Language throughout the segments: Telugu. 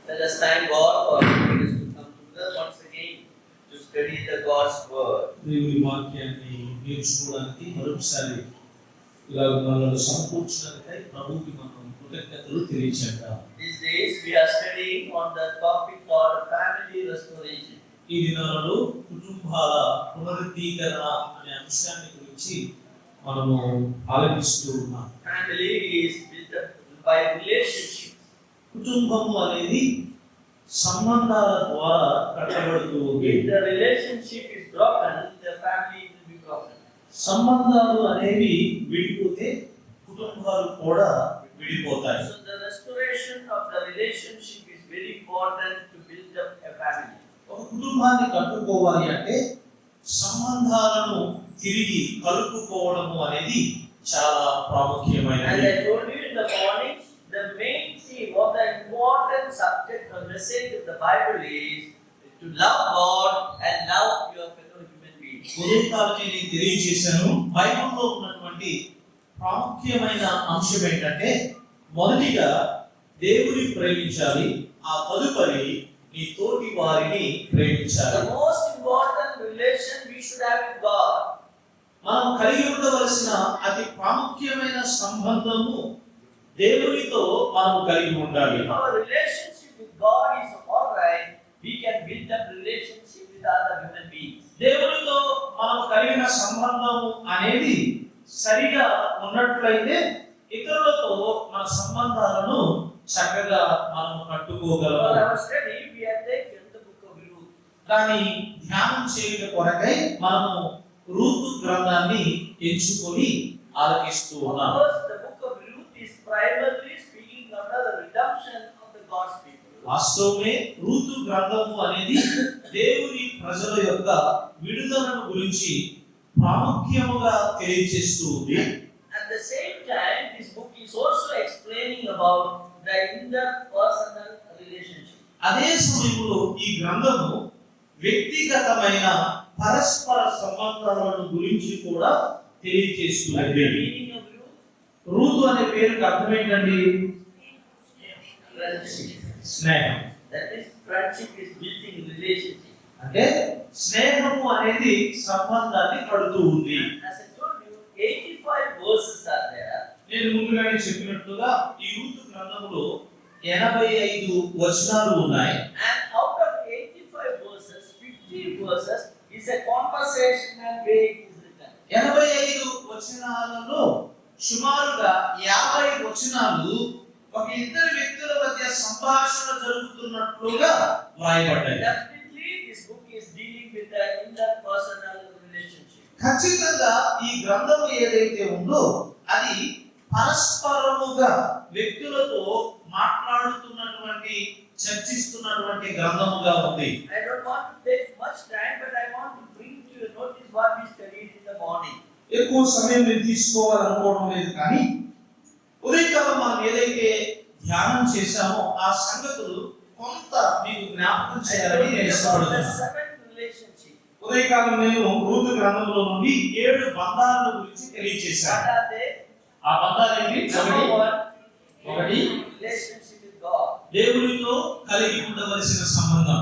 Let us thank God for making us to come together once again to study the God's word. దేవుని వాక్యాన్ని నేర్చుకోవడానికి మరొకసారి ఇలా మనల్ని సమకూర్చడానికై ప్రభువుకి మనం కృతజ్ఞతలు తెలియజేద్దాం. These days we are studying on the topic called family restoration. ఈ దినాలలో కుటుంబాల పునరుద్ధీకరణ అనే అంశాన్ని గురించి మనము ఆలోచిస్తూ ఉన్నాం. Family is built up by relationships. కుటుంబము అనేది సంబంధాల ద్వారా కట్టబడుతూ ఉంది. If the relationship is broken, the family will be broken. సంబంధాలు అనేవి విడిపోతే కుటుంబాలు కూడా విడిపోతాయి. So the restoration of the relationship is very important to build up a family. ఒక కుటుంబాన్ని కట్టుకోవాలి అంటే సంబంధాలను తిరిగి కలుపుకోవడము అనేది చాలా As ప్రాముఖ్యమైనది. I told you in the morning, the main theme or the important subject or message of the Bible is to love God and love your fellow human beings. ఉదయకాలమే నేను తెలియజేశాను. బైబిల్లో ఉన్నటువంటి ప్రాముఖ్యమైన అంశం ఏంటంటే మొదటిగా దేవుని ప్రేమించాలి, ఆ తదుపరి నీ తోటి వారిని ప్రేమించాలి. The most important relation we should have with God. మనం కలిగి ఉండవలసిన అతి ప్రాముఖ్యమైన సంబంధము దేవునితో మనం కలిగి ఉండాలి. If our relationship with God is all right, we can build up relationship with other human beings. దేవునితో మనం కలిగిన సంబంధము అనేది సరిగా ఉన్నట్లయితే ఇతరులతో మన సంబంధాలను చక్కగా మనం For కట్టుకోగలము. our study, we have taken the book of Ruth. కానీ ధ్యానం చేయడం కొరకై మనము రూతు గ్రంథాన్ని ఎంచుకొని ఆలకిస్తూ Of ఉన్నాం. course, the book of Ruth is primarily speaking about the redemption of the God's people. వాస్తవమే రూతు గ్రంథము అనేది దేవుని ప్రజల యొక్క విడుదలను గురించి ప్రాముఖ్యముగా తెలియజేస్తూ ఉంది. At the same time, this book is also explaining about the interpersonal relationship. అదే సమయంలో ఈ గ్రంథము వ్యక్తిగతమైన పరస్పర సంబంధాలను గురించి కూడా What తెలియజేస్తుంది. is the meaning of Ruth? Ruth అనే పేరుకి అర్థం ఏంటండి? Friendship. స్నేహం. That is, friendship is building relationship. అంటే స్నేహము అనేది సంబంధాన్ని కడుతూ ఉంది. As I told you, 85 verses are there. నేను ముందుగానే చెప్పినట్లుగా ఈ రూతు గ్రంథంలో 85 వచనాలు ఉన్నాయి. And out of 85 verses, 50 verses is a conversational way it is written. 85 వచనాలలో సుమారుగా 50 వచనాలు ఒక ఇద్దరు వ్యక్తుల మధ్య సంభాషణ జరుగుతున్నట్లుగా వ్రాయబడ్డాయి. Definitely, this book is dealing with the interpersonal relationship. ఖచ్చితంగా ఈ గ్రంథము ఏదైతే ఉందో అది పరస్పరముగా వ్యక్తులతో మాట్లాడుతున్నటువంటి చర్చిస్తున్నటువంటి గ్రంథముగా ఉంది. I don't want to take much time, but I want to bring to your notice what we studied in the morning. ఎక్కువ సమయం నేను తీసుకోవాలనుకోవడం లేదు, కానీ ఉదయకాలం మనం ఏదైతే ధ్యానం చేశామో ఆ సంగతులు కొంత మీకు జ్ఞాపకం I చేయాలని told నేను you about the ఇష్టపడుతున్నాను. 7 relationships. ఉదయకాలం నేను రూతు గ్రంథంలో నుండి 7 బంధాలను గురించి What తెలియజేశాను. are they? ఆ బంధాలు ఏంటి? Number ఒకటి one, relationship with God. దేవునితో కలిగి ఉండవలసిన సంబంధం.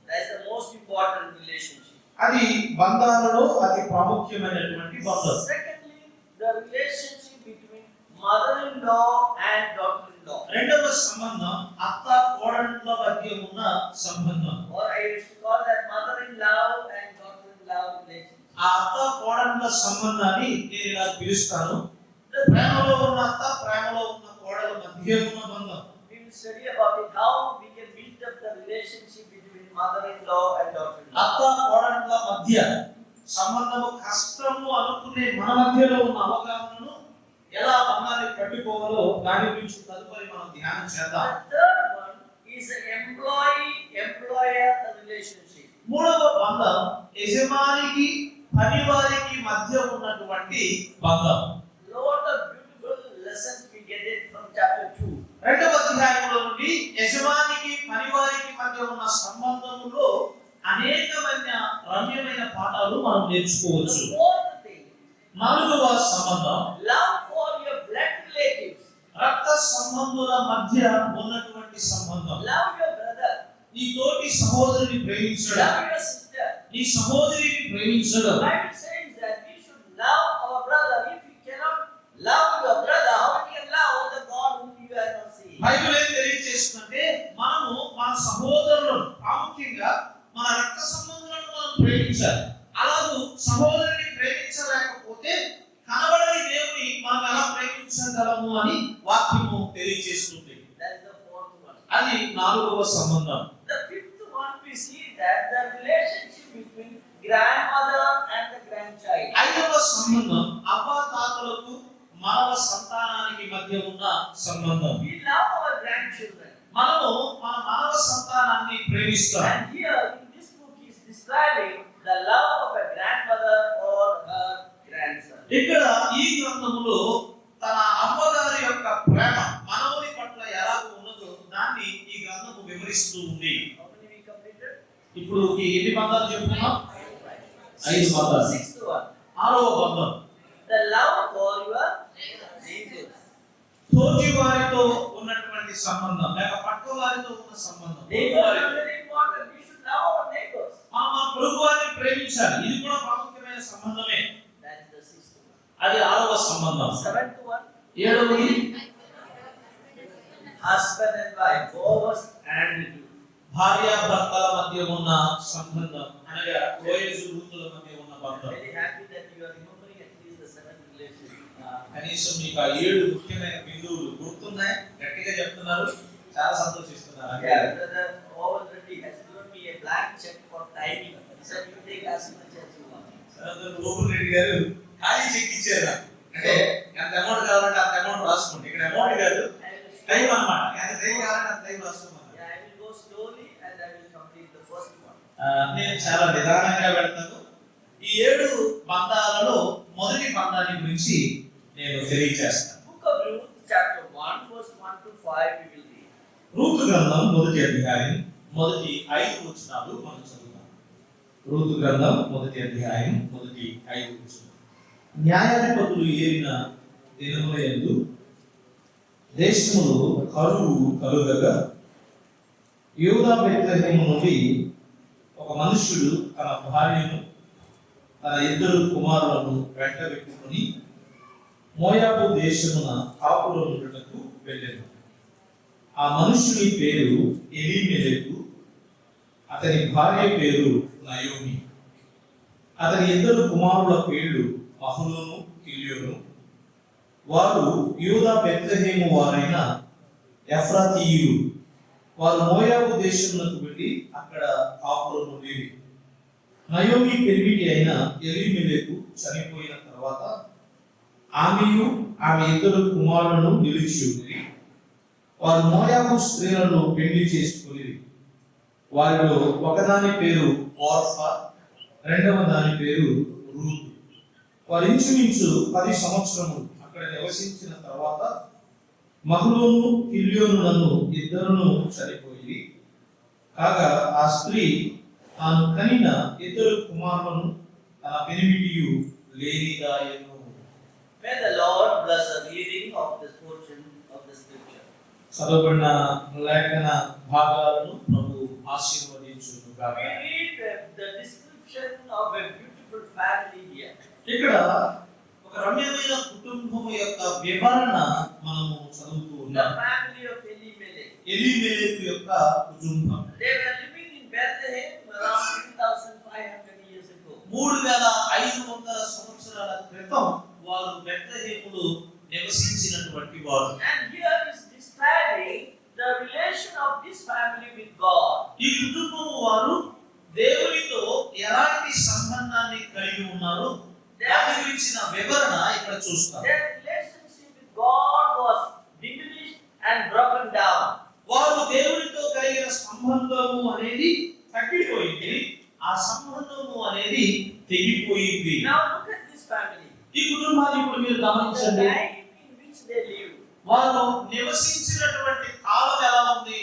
That's the most important relationship. అది బంధాలలో అతి ప్రాముఖ్యమైనటువంటి బంధం. Secondly, the relationship between mother-in-law and daughter-in-law. రెండవ సంబంధం అత్త కోడళ్ళ మధ్య ఉన్న సంబంధం. Or I used to call that mother-in-law and daughter-in-law relationship. ఆ అత్త కోడళ్ళ సంబంధాన్ని నేను ఇలా పిలుస్తాను. ప్రేమలో ఉన్న అత్త ప్రేమలో ఉన్న కోడల మధ్య ఉన్న బంధం. We will study about it, how we can build up the relationship between mother-in-law and daughter-in-law. అత్త కోడళ్ళ మధ్య సంబంధము కష్టము అనుకునే మన మధ్యలో ఉన్న అవగాహనను ఎలా బంధాన్ని కట్టుకోవాలో దాని గురించి తదుపరి మనం ధ్యానం చేద్దాం. The third one is an employee-employer relationship. మూడవ బంధం యజమానికి పనివారికి మధ్య ఉన్నటువంటి బంధం. Lot of beautiful lessons we get it from chapter 2. రెండవ అధ్యాయంలో నుండి యజమానికి పనివారికి మధ్య ఉన్న సంబంధములో అనేకమైన రమ్యమైన పాఠాలు మనం నేర్చుకోవచ్చు. The fourth thing, నాలుగవ సంబంధం love for your blood relatives. రక్త సంబంధుల మధ్య ఉన్నటువంటి సంబంధం. Love your brother నీ తోటి సహోదరుని ప్రేమించడం, love your sister. నీ సహోదరిని ప్రేమించడం. The Bible says that we should love our brother. If you cannot love your brother, how can you love the God whom you have not seen? Bible ఏం తెలియజేస్తుందంటే మనము మన సహోదరులను, ప్రాముఖ్యంగా మన రక్త సంబంధులను మనం ప్రేమించాలి. అలాగే సహోదరుని ప్రేమించలేకపోతే కనబడని దేవుని మనం ఎలా ప్రేమించగలము అని వాక్యము తెలియజేస్తుంది. That is the fourth one. అది 4వ సంబంధం. The fifth one, we see that the relationship between grandmother and the grandchild. 5వ సంబంధం అవ్వాతాతలకు మానవ సంతానానికి మధ్య ఉన్న సంబంధం. We love our grandchildren. మనము మన మానవ సంతానాన్ని ప్రేమిస్తాం. And here in this book is describing the love of a grandmother for her grandson. ఇక్కడ ఈ గ్రంథములో తన అమ్మగారి యొక్క ప్రేమ మనవని పట్ల ఎలా ఉన్నదో దాన్ని ఈ గ్రంథము వివరిస్తూ ఉంది. How many we completed? ఇప్పుడు ఈ ఎన్ని బంధాలు చెప్పుకున్నాం? 5 బంధాలు. Sixth one. 6వ బంధం The love for your neighbors. తోటి వారితో ఉన్నటువంటి సంబంధం లేక పక్క వారితో ఉన్న సంబంధం. Neighbors are very important. We should love our neighbors. మన పొరుగు వారిని ప్రేమించాలి. ఇది కూడా ప్రాముఖ్యమైన సంబంధమే. That is the sixth one. అది 6వ సంబంధం. Seventh one. 7వది Husband and wife, both and you. భార్యాభర్తల మధ్య ఉన్న సంబంధం అనగా వయసు వృద్ధుల మధ్య ఉన్న బంధం. Very happy that you are remembering at least the seventh relationship. కనీసం మీకు ఆ 7 ముఖ్యమైన బిందువులు గుర్తున్నాయి, గట్టిగా చెప్తున్నారు, చాలా సంతోషిస్తున్నారు. Yeah, the Owen Reddy has given me a blank check for timing. He said you take as much as you want. Open Reddy గారు ఖాళీ చెక్ ఇచ్చారు నాకు. అంటే ఎంత అమౌంట్ కావాలంటే అంత అమౌంట్ రాసుకోండి. ఇక్కడ అమౌంట్ కాదు, టైం అన్నమాట. ఎంత టైం కావాలంటే అంత time రాసుకోమన్నారు. Yeah, I will go slowly and I will complete the first one. నేను చాలా నిదానంగా వెళ్తాను. ఈ 7 బంధాలలో మొదటి బంధాన్ని గురించి నేను తెలియజేస్తాను. Book of Ruth, chapter 1, verse 1 to 5, we will read. Ruth గ్రంథం మొదటి అధ్యాయం మొదటి 5 వచనాలు మనం చదువుతాం. రూతు గ్రంథం మొదటి అధ్యాయం మొదటి 5 వచనాలు. న్యాయాధిపతులు ఏలిన దినములందు దేశములో కరువు కలుగగా యూదా బెత్లెహేము నుండి ఒక మనుష్యుడు తన భార్యను తన 2 కుమారులను వెంటబెట్టుకుని మోయాబు దేశమున కాపురం ఉండుటకు వెళ్ళెను. ఆ మనుష్యుని పేరు ఎలీమెలెకు, అతని భార్య పేరు నయోమి. అతని 2 కుమారుల పేర్లు మహలోను, కిల్యోను. వారు యూదా బెత్లెహేము వారైన ఎఫ్రాతీయులు. వారు మోయాబు దేశమునకు వెళ్ళి అక్కడ కాపురం ఉండేవి. నయోమి పెరిమిటి అయిన ఎలీమెలెకు చనిపోయిన తర్వాత ఆమెయు ఆమె 2 కుమారులను నిలిచి ఉంది. వారు మోయాబు స్త్రీలను పెళ్లి చేసుకుని వారిలో ఒకదాని పేరు ఓర్ఫా, రెండవ దాని పేరు రూతు. వారు ఇంచుమించు 10 సంవత్సరములు అక్కడ నివసించిన తర్వాత మహలోను, కిల్యోనులను 2 చనిపోయి కాగా ఆ స్త్రీ తాను కనిన 2 కుమారులను తన పెనిమిటియు లేనిదాయను. May the Lord bless the reading of this portion of the scripture. చదవబడిన లేఖన భాగాలను ప్రభు ఆశీర్వదించును గాక. We read the description of a beautiful family here. ఇక్కడ ఒక రమ్యమైన కుటుంబం యొక్క వివరణ మనము చదువుతూ The ఉన్నాం. family of Elimelech. ఎలీమెలెకు యొక్క కుటుంబం They were living in Bethlehem around 3,500 years ago. 3500 సంవత్సరాల క్రితం వారు బెత్లెహేములో నివసించినటువంటి వారు. And here is describing the relation of this family with God. ఈ కుటుంబం వారు దేవునితో ఎలాంటి సంబంధాన్ని కలిగి ఉన్నారు దాని గురించిన వివరణ ఇక్కడ చూస్తాం. Their relationship with God was diminished and broken down. వారు దేవునితో కలిగిన సంబంధము అనేది తగ్గిపోయింది, ఆ సంబంధము అనేది తెగిపోయింది. Now look at this family. ఈ కుటుంబాన్ని ఇప్పుడు మీరు The గమనించండి. time in which they lived వారు నివసించినటువంటి కాలం ఎలా ఉంది,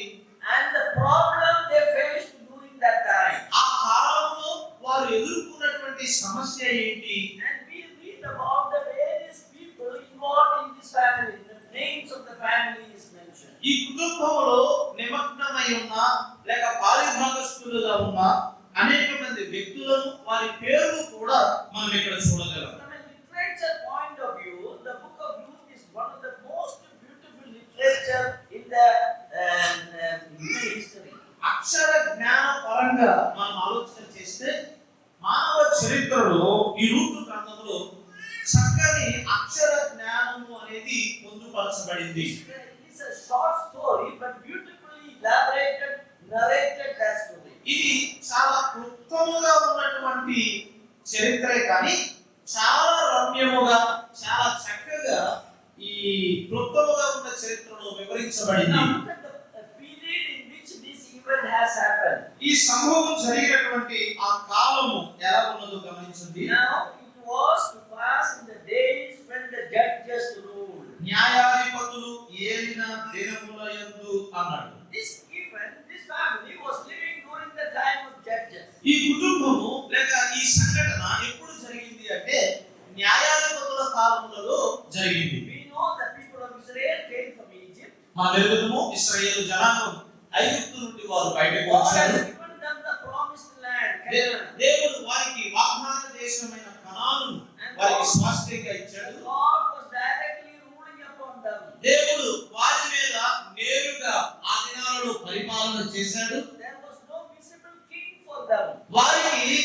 and the problem they faced during that time. ఆ కాలంలో వారు ఎదుర్కొన్నటువంటి సమస్య ఏంటి. And we read about the various people involved in this family. The names of the family is mentioned. ఈ కుటుంబంలో నిమగ్నమై ఉన్న లేక పాలి ఉన్న అనేక మంది వ్యక్తులను వారి పేర్లు కూడా మనం ఇక్కడ చూడగలం. From a literature point of view, the book of Ruth is one of the most beautiful literature in the human history. అక్షర జ్ఞాన పరంగా మనం ఆలోచన చేస్తే మానవ చరిత్రలో ఈ రూతు గ్రంథంలో చక్కని అక్షర జ్ఞానము అనేది పొందుపరచబడింది. It is a short story, but beautifully elaborated, narrated that story. ఇది చాలా క్లుప్తముగా ఉన్నటువంటి చరిత్రే కానీ చాలా రమ్యముగా చాలా చక్కగా ఈ క్లుప్తముగా ఉన్న చరిత్రలో వివరించబడింది. Now look at the period in which this event has happened. ఈ సంభవం జరిగినటువంటి ఆ కాలము ఎలా ఉన్నదో గమనించండి. Now it was to pass in the days when the judges ruled. న్యాయాధిపతులు ఏలిన దినములయందు అన్నాడు. This event, this family was living during the time of judges. ఈ కుటుంబము లేక ఈ సంఘటన ఎప్పుడు జరిగింది అంటే న్యాయాధిపతుల కాలంలో జరిగింది. We know the people of Israel came from Egypt. మన ఎరుగుదము ఇశ్రాయేలు జనాంగం ఐగుప్తు నుండి వారు బయటకు God వచ్చారు. has given them the promised land, Canaan. దేవుడు వారికి వాగ్దాన దేశమైన కనాను వారికి స్వాస్థ్యంగా ఇచ్చాడు. God was directly ruling upon them. దేవుడు వారి మీద నేరుగా ఆ దినాలలో పరిపాలన చేశాడు. There was no visible king for them. వారికి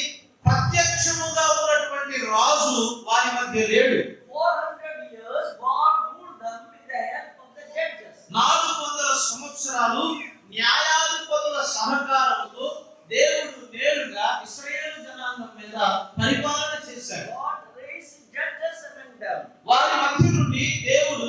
ప్రత్యక్షముగా ఉన్నటువంటి రాజు వారి మధ్య లేడు. 400 years God ruled them with the help of the judges. 400 సంవత్సరాలు న్యాయాధిపతుల సహకారంతో దేవుడు నేరుగా ఇశ్రాయేలు జనాంగం మీద పరిపాలన చేశాడు. God raised judges among them. వారి మధ్య నుండి దేవుడు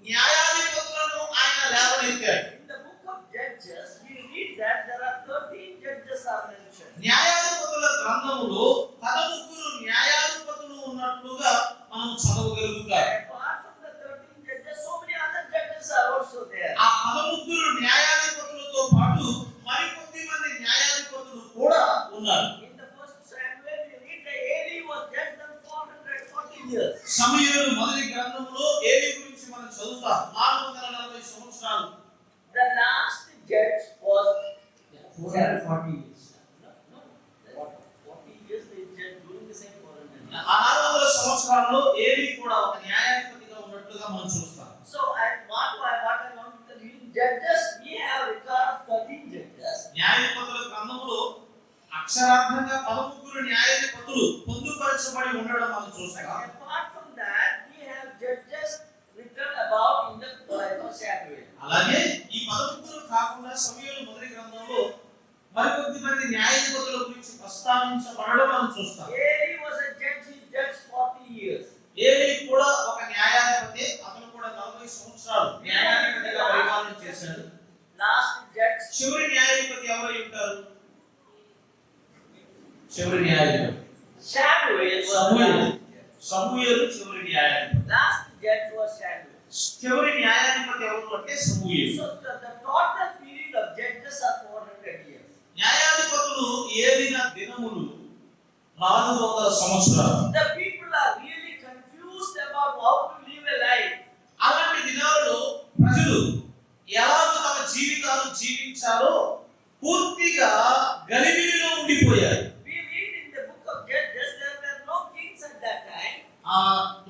న్యాయాధిపతులను ఆయన లేవనెత్తాడు. In the book of Judges, we read that there are 13 judges are mentioned. న్యాయాధిపతుల గ్రంథములో 13 న్యాయాధిపతులు ఉన్నట్లుగా మనం చదవగలుగుతాం. Apart from the 13 judges, so many other judges are also there. ఆ 13 న్యాయాధిపతులతో పాటు మరికొద్ది మంది న్యాయాధిపతులు కూడా ఉన్నారు. In the first Samuel, we read that Eli was judged them 440 years. సమూయేలు మొదటి గ్రంథంలో ఏలీ గురించి మనం చదువుతాం. 440 సంవత్సరాలు. The last judge was 440 years. No. 40 years they judged during the same 400 years. ఆ 400 సంవత్సరాల్లో ఏలీ కూడా ఒక న్యాయాధిపతిగా ఉన్నట్లుగా మనం చూస్తాం. So, what I want to tell you, judges, we have record of 13 judges. న్యాయాధిపతుల గ్రంథంలో అక్షరార్థంగా 13 న్యాయాధిపతులు పొందుపరచబడి ఉండడం మనం చూస్తాం. Apart from that, we have judges written about in the Bible Samuel. అలాగే ఈ 13 కాకుండా సమూయేలు మొదటి గ్రంథంలో మరికొద్ది మంది న్యాయాధిపతుల గురించి ప్రస్తావించబడడం మనం చూస్తాం. Eli was a judge, he judged 40 years. Eli కూడా ఒక న్యాయాధిపతి. అతను కూడా 40 సంవత్సరాలు న్యాయాధిపతిగా పరిపాలన చేశాడు. Last judge, చివరి న్యాయాధిపతి ఎవరై ఉంటారు? చివరి న్యాయాధిపతి Samuel was the Samuel. last judge. సమూయేలు చివరి న్యాయాధిపతి. Last judge was Samuel. చివరి న్యాయాధిపతి ఎవరు అంటే సమూయేలు. So the total period of judges are 400 years. న్యాయాధిపతులు ఏలిన దినములు 400 సంవత్సరాలు. The people are really confused about how to live a life. అలాంటి దినాలలో ప్రజలు ఎలా తమ జీవితాలు జీవించాలో పూర్తిగా గలిబిలిలో ఉండిపోయారు. We read in the book of Judges, there were no kings at that time. ఆ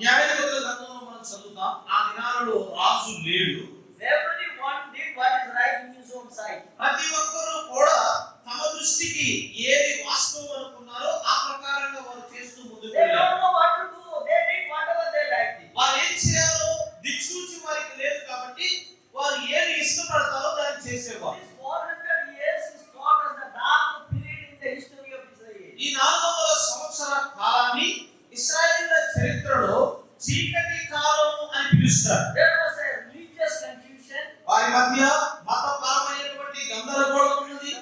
న్యాయాధిపతుల గ్రంథంలో మనం చదువుతాం. ఆ దినాలలో రాజు లేడు. Everyone did what is right in his own sight. ప్రతి ఒక్కరూ కూడా తమ దృష్టికి ఏది వాస్తవం అనుకున్నారో ఆ ప్రకారంగా వారు చేస్తూ ముందుకు They వెళ్ళారు. don't know what to do. They did whatever they liked. వారు ఏం చేయాలో దిక్సూచి వారికి లేదు కాబట్టి వారు ఏది ఇష్టపడతారో దాన్ని చేసేవారు. This 400 years is called as the dark period in the history of Israel. ఈ 400 సంవత్సర కాలాన్ని ఇశ్రాయేలుల చరిత్రలో చీకటి కాలం అని పిలుస్తారు. There was a religious confusion. వారి మధ్య మతపరమైనటువంటి గందరగోళం ఉన్నది.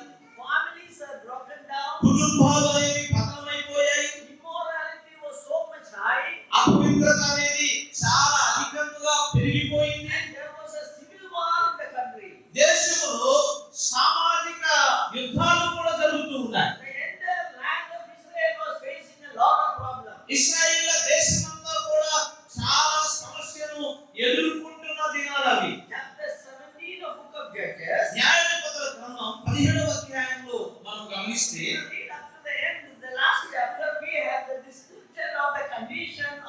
Families are broken down. కుటుంబాలు అనేవి పతనమైపోయాయి. Immorality was so much high. అపవిత్రత అనేది చాలా అధికంగా పెరిగిపోయింది. And there was a civil war in the country. దేశంలో సామాజిక యుద్ధాలు కూడా జరుగుతూ ఉన్నాయి. The entire land of Israel was facing a lot of problems. ఇశ్రాయేలు దేశమంతా కూడా చాలా సమస్యలు ఎదుర్కొంటున్న దినాలు అవి. Chapter 17 of book of Judges, న్యాయాధిపతుల గ్రంథం 17వ అధ్యాయంలో మనం గమనిస్తే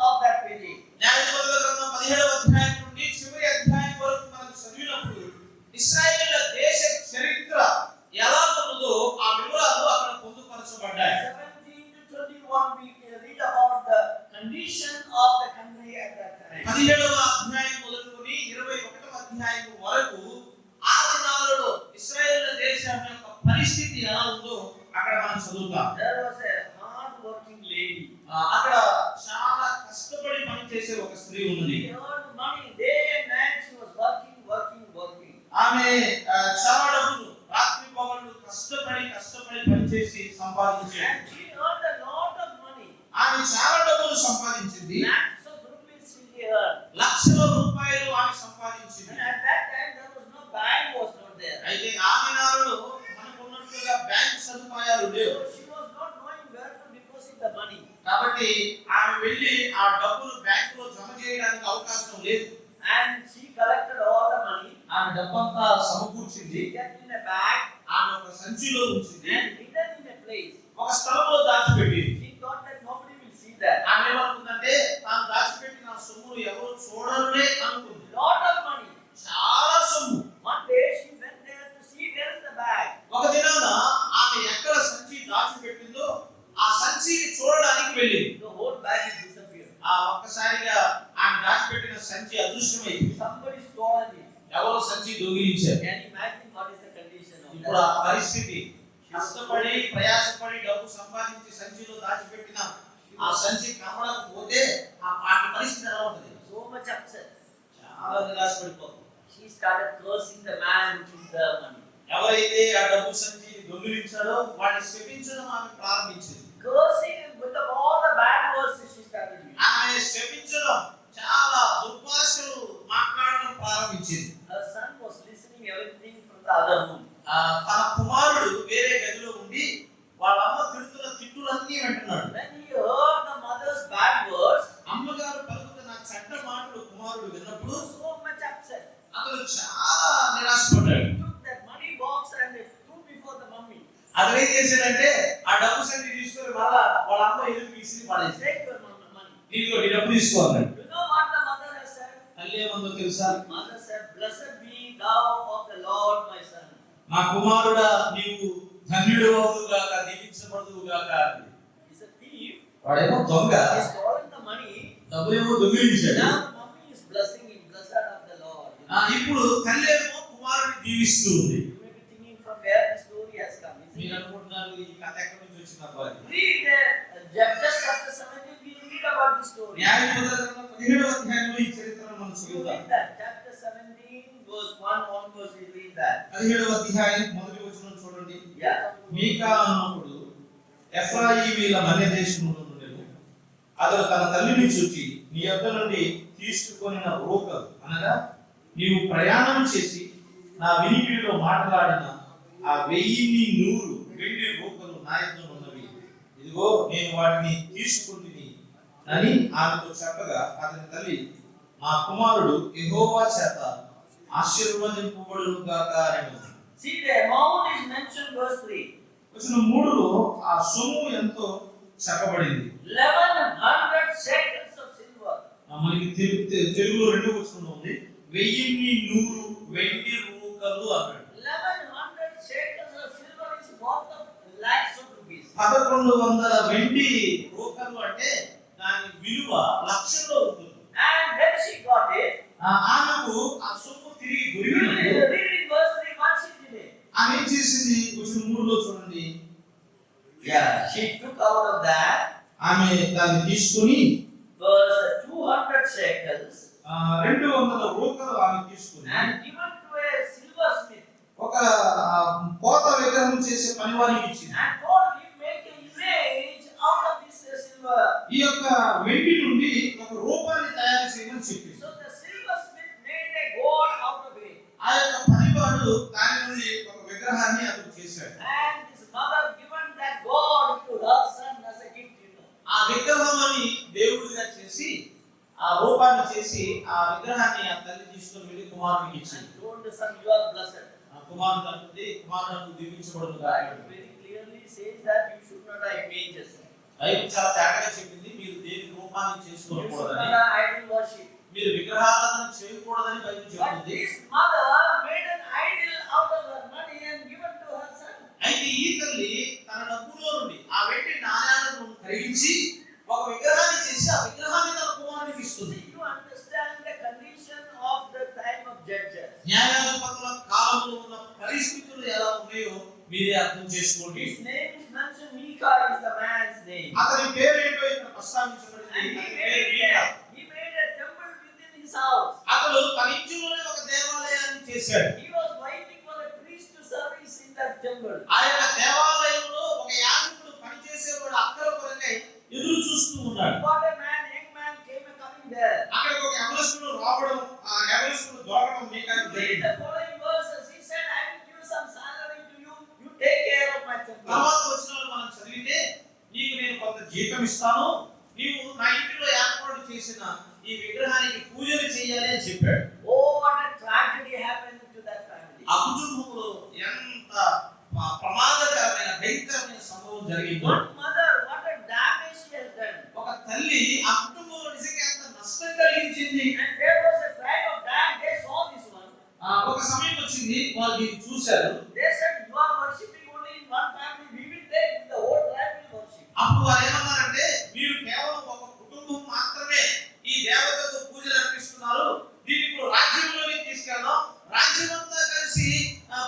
of that page. న్యాయాధిపతుల గ్రంథం 17వ అధ్యాయం నుండి చివరి అధ్యాయం వరకు మనం చదివినప్పుడు ఇశ్రాయేలు దేశ చరిత్ర ఎలా ఉన్నదో ఆ వివరాలు అక్కడ పొందుపరచబడ్డాయి. 17 to 21 we can read about the condition of the country at that time. 17వ అధ్యాయం మొదలుకొని 21వ అధ్యాయం వరకు ఆ దినాలలో ఇశ్రాయేలు దేశం యొక్క పరిస్థితి ఎలా ఉందో అక్కడ మనం చదువుతాం. There was a hard working lady. అక్కడ చాలా కష్టపడి పనిచేసే ఒక స్త్రీ ఉన్నది. She earned money day and night. She was working. ఆమె చాలా డబ్బులు రాత్రి పగళ్ళు కష్టపడి పనిచేసి సంపాదించేది. And she earned a lot of money. ఆమె చాలా డబ్బులు సంపాదించింది. Lakhs of rupees she earned. లక్షల రూపాయలు ఆమె సంపాదించింది. And at that time there was no bank was not there. అయితే ఆ దినాలలో మనకు ఉన్నట్టుగా బ్యాంక్ సదుపాయాలు లేవు. So she was not knowing where to deposit the money. కాబట్టి ఆమె వెళ్ళి ఆ డబ్బులు బ్యాంకులో జమ చేయడానికి అవకాశం లేదు. And she collected all the money. ఆమె డబ్బంతా సమకూర్చింది. She kept in a bag ఆమె ఒక సంచిలో ఉంచింది. and hidden in a place. ఒక స్థలంలో దాచిపెట్టింది. She thought that nobody will see that. ఆమె ఏమనుకుందంటే తాను దాచిపెట్టిన సొమ్మును ఎవరు చూడరులే అనుకుంది. Lot of money. చాలా సొమ్ము. One day she went there to see where is the bag. ఒక దినాన ఆమె ఎక్కడ సంచి దాచిపెట్టిందో ఆ సంచిని చూడడానికి వెళ్ళింది. The whole bag is disappeared. ఆ ఒక్కసారిగా ఆమె దాచిపెట్టిన సంచి అదృశ్యమైంది. Somebody stolen it. ఎవరో సంచి దొంగిలించారు. Can you imagine what is the condition of ఇప్పుడు ఆ that? పరిస్థితి కష్టపడి ప్రయాసపడి డబ్బు సంపాదించి సంచిలో దాచిపెట్టిన ఆ సంచి కనబడకపోతే ఆ పరిస్థితి ఎలా ఉంటుంది? So much upset. చాలా నిరాశపడిపోతుంది. She started cursing the man who took the money. ఎవరైతే ఆ డబ్బు సంచి దొంగిలించారో వాడిని శపించడం ఆమె ప్రారంభించింది. Cursing him with all the bad words she started using. ఆమె శపించడం చాలా దుర్భాషలు మాట్లాడడం ప్రారంభించింది. Her son was listening everything from the other room. తన కుమారుడు వేరే గదిలో ఉండి వాళ్ళ అమ్మ తిడుతున్న తిట్టులన్నీ వింటున్నాడు. When he heard the mother's bad words, అమ్మగారు పలుకుతున్న చెడ్డ మాటలు కుమారుడు he విన్నప్పుడు was so much upset. అతను చాలా నిరాశపడ్డాడు. He took that money box and threw before the mummy. అతను ఏం చేశాడంటే ఆ డబ్బు సంచి తీసుకొని మళ్ళా వాళ్ళ అమ్మ ఎదురు విసిరి పడేసి Take your money. ఇదిగో ఈ డబ్బు తీసుకో అన్నాడు. You know what the mother has said? తల్లి ఏమందో తెలుసా? Mother said, "Blessed be thou of the Lord, my son." నా కుమారుడా నీవు ధన్యుడు అవుదుగాక దీవించబడుదుగాక. He's a thief. వాడేమో దొంగ. He's stolen the money. డబ్బులేమో దొంగిలించాడు. Now the mummy is blessing him, blessed of the Lord. ఇప్పుడు తల్లేమో కుమారుడిని దీవిస్తూ ఉంది. You may be thinking from where the story has come. మీరు అనుకుంటున్నారు ఈ కథ ఎక్కడి నుంచి వచ్చిందబ్బా అని. Read Judges chapter 17. We read about the story. న్యాయాధిపతుల గ్రంథం 17వ అధ్యాయంలో ఈ చరిత్రను మనం You చదువుతాం. read that. Chapter 17, verse 1 onwards. We read that. 17వ అధ్యాయం మొదటి వచనం చూడండి. Yeah. మీకా అన్నప్పుడు ఎఫ్రాయిమీల మన్య దేశంలో ఉండెను. అతడు తన తల్లిని చూచి నీ యొద్ద నుండి తీసుకుకొనిన రూకలు అనగా నీవు ప్రయాణం చేసి నా వినికిడిలో మాట్లాడిన ఆ 1100 వెండి రూకలు నా యొద్ద ఉన్నవి. ఇదిగో నేను వాటిని తీసుకుంటుని అని ఆమెతో చెప్పగా అతని తల్లి నా కుమారుడు యెహోవా చేత ఆశీర్వదింపబడును గాక అని. See, the amount is mentioned, verse 3. వచనం 3లో ఆ సొమ్ము ఎంతో చెప్పబడింది. 1100 shekels of silver. మనకి తెలుగులో రెండు వచనంలో ఉంది 1100 వెండి రూకలు అన్నాడు. 1100 shekels of silver is worth of lakhs of rupees. 1100 వెండి రూకలు అంటే దాని విలువ లక్షల్లో ఉంటుంది. And when she got it, ఆమెకు ఆ సొమ్ము తిరిగి read దొరికినప్పుడు in verse 3 what she did. ఆమె ఏం చేసింది? వచనం 3లో చూడండి. Yeah, she took out of that ఆమె దాన్ని తీసుకొని verse 200 shekels 200 రూకలు ఆమె తీసుకొని and given to a silversmith. ఒక పోత విగ్రహం చేసే పనివానికి ఇచ్చింది. And told him, make an image out of this silver. ఈ యొక్క వెండి నుండి ఒక రూపాన్ని తయారు చేయమని చెప్పింది. So the silversmith made a god out of it. ఆ యొక్క పనివాడు దాని నుండి ఒక విగ్రహాన్ని అతను చేశాడు. And his mother given that god to her son as a gift, you know. ఆ విగ్రహాన్ని దేవుడిగా చేసి ఆ రూపాన్ని చేసి ఆ విగ్రహాన్ని ఆ తల్లి తీసుకొని వెళ్ళి కుమారునికి ఇచ్చింది. And told the son, you are blessed. ఆ కుమారుడు అంటుంది కుమారుడు దీవించబడును Bible గాక. very clearly says that you should not have images. Bible చాలా తేటగా చెప్పింది, మీరు దేని రూపాన్ని You should చేసుకోకూడదని, not idol worship. మీరు విగ్రహారాధన చేయకూడదని బైబిల్ But చెప్తుంది. this mother made an idol out of her money and given to her son. అయితే ఈ తల్లి తన డబ్బులో నుండి ఆ వెండి నాణ్యాలను కరిగించి ఒక విగ్రహాన్ని చేసి ఆ విగ్రహాన్ని తన కుమారునికి ఇస్తుంది. See, you understand the condition of the time of judges. న్యాయాధిపతుల కాలంలో ఉన్న పరిస్థితులు ఎలా ఉన్నాయో మీరే అర్థం చేసుకోండి. His name is mentioned. Micah is the man's name. అతని పేరు ఏంటో ఇక్కడ ప్రస్తావించబడింది. And అతని పేరు మీకా. he made a temple within his house. అతడు తన ఇంటిలోనే ఒక దేవాలయాన్ని చేశాడు. He was waiting for a priest to service in that temple. ఆ యొక్క దేవాలయంలో ఒక యాజకుడు పనిచేసేవాడు అక్కర కొరకై ఎదురు చూస్తూ ఉన్నాడు. What a man, young man came and coming there. అక్కడికి ఒక యవనస్తుడు రావడం, ఆ యవనస్తుడు దొరకడం మీకాకు Read జరిగింది. the following verses. He said, I will give some salary to you. You take care of my temple. తర్వాత వచనాలు మనం చదివితే, నీకు నేను కొంత జీతం ఇస్తాను, నీవు నా ఇంటిలో ఏర్పాటు చేసిన ఈ విగ్రహానికి పూజలు చేయాలి అని చెప్పాడు. Oh, what a tragedy happened to that family. ఆ కుటుంబంలో ఎంత ప్రమాదకరమైన భయంకరమైన సంభవం జరిగిందో. One mother, what a damage she has done. ఒక తల్లి ఆ కుటుంబంలో నిజంగా ఎంత నష్టం కలిగించింది. And there was a tribe of Dan. They saw this one. ఒక సమయం వచ్చింది, వాళ్ళు దీన్ని చూశారు. They said, you are worshipping only in one family. We will take the whole tribe will worship. అప్పుడు వారు ఏమన్నారంటే, మీరు కేవలం ఒక కుటుంబం మాత్రమే ఈ దేవతకు పూజలు అర్పిస్తున్నారు, దీన్ని ఇప్పుడు రాజ్యంలోకి తీసుకెళ్దాం, రాజ్యమంతా కలిసి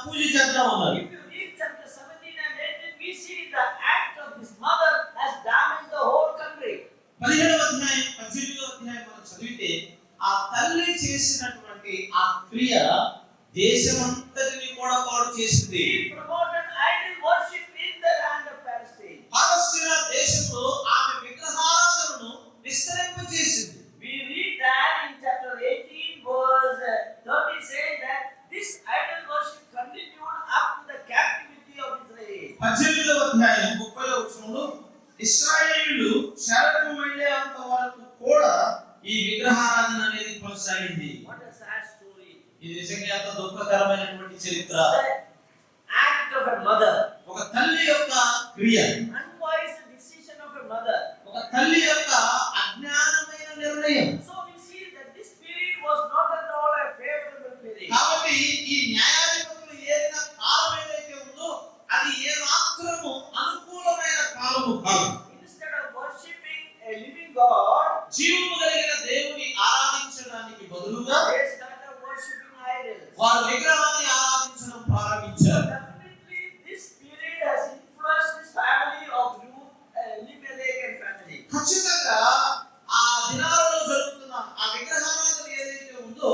పూజ చేద్దాం అన్నారు. If you read chapter 17 and 18, we see the act of this mother has damaged the whole country. 17వ అధ్యాయం 18వ అధ్యాయం మనం చదివితే ఆ తల్లి చేసినటువంటి ఆ క్రియ దేశమంతటిని కూడా పాడు చేసింది. She promoted idol worship in the land of Palestine. పాలస్తీనా దేశంలో ఆమె విగ్రహారాధనను విస్తరింపజేసింది. We read that in chapter 18 verse 30 says that this idol worship continued up to the captivity of Israel. 18వ అధ్యాయం 30వ వచనంలో ఇశ్రాయేలీయులు చెరకు వెళ్ళేంత వరకు కూడా ఈ విగ్రహారాధన అనేది కొనసాగింది. What a sad story. ఇది నిజంగా ఎంత దుఃఖకరమైనటువంటి చరిత్ర. The act of a mother. ఒక తల్లి యొక్క క్రియ, Unwise decision of a mother. ఒక తల్లి యొక్క అజ్ఞానమైన నిర్ణయం. So we see that this period was not at all a favorable period. కాబట్టి ఈ న్యాయాధిపతులు ఏలిన కాలం ఏదైతే ఉందో అది ఏ మాత్రము అనుకూలమైన కాలము కాదు. Instead of worshipping a living God, జీవము కలిగిన దేవుని ఆరాధించడానికి బదులుగా they started worshipping idols. వారు విగ్రహాన్ని ఆరాధించడం ప్రారంభించారు. Definitely, this period has influenced this family of Ruth, Elimelech and family. ఖచ్చితంగా ఆ దినాలలో జరుగుతున్న ఆ విగ్రహారాధన ఏదైతే ఉందో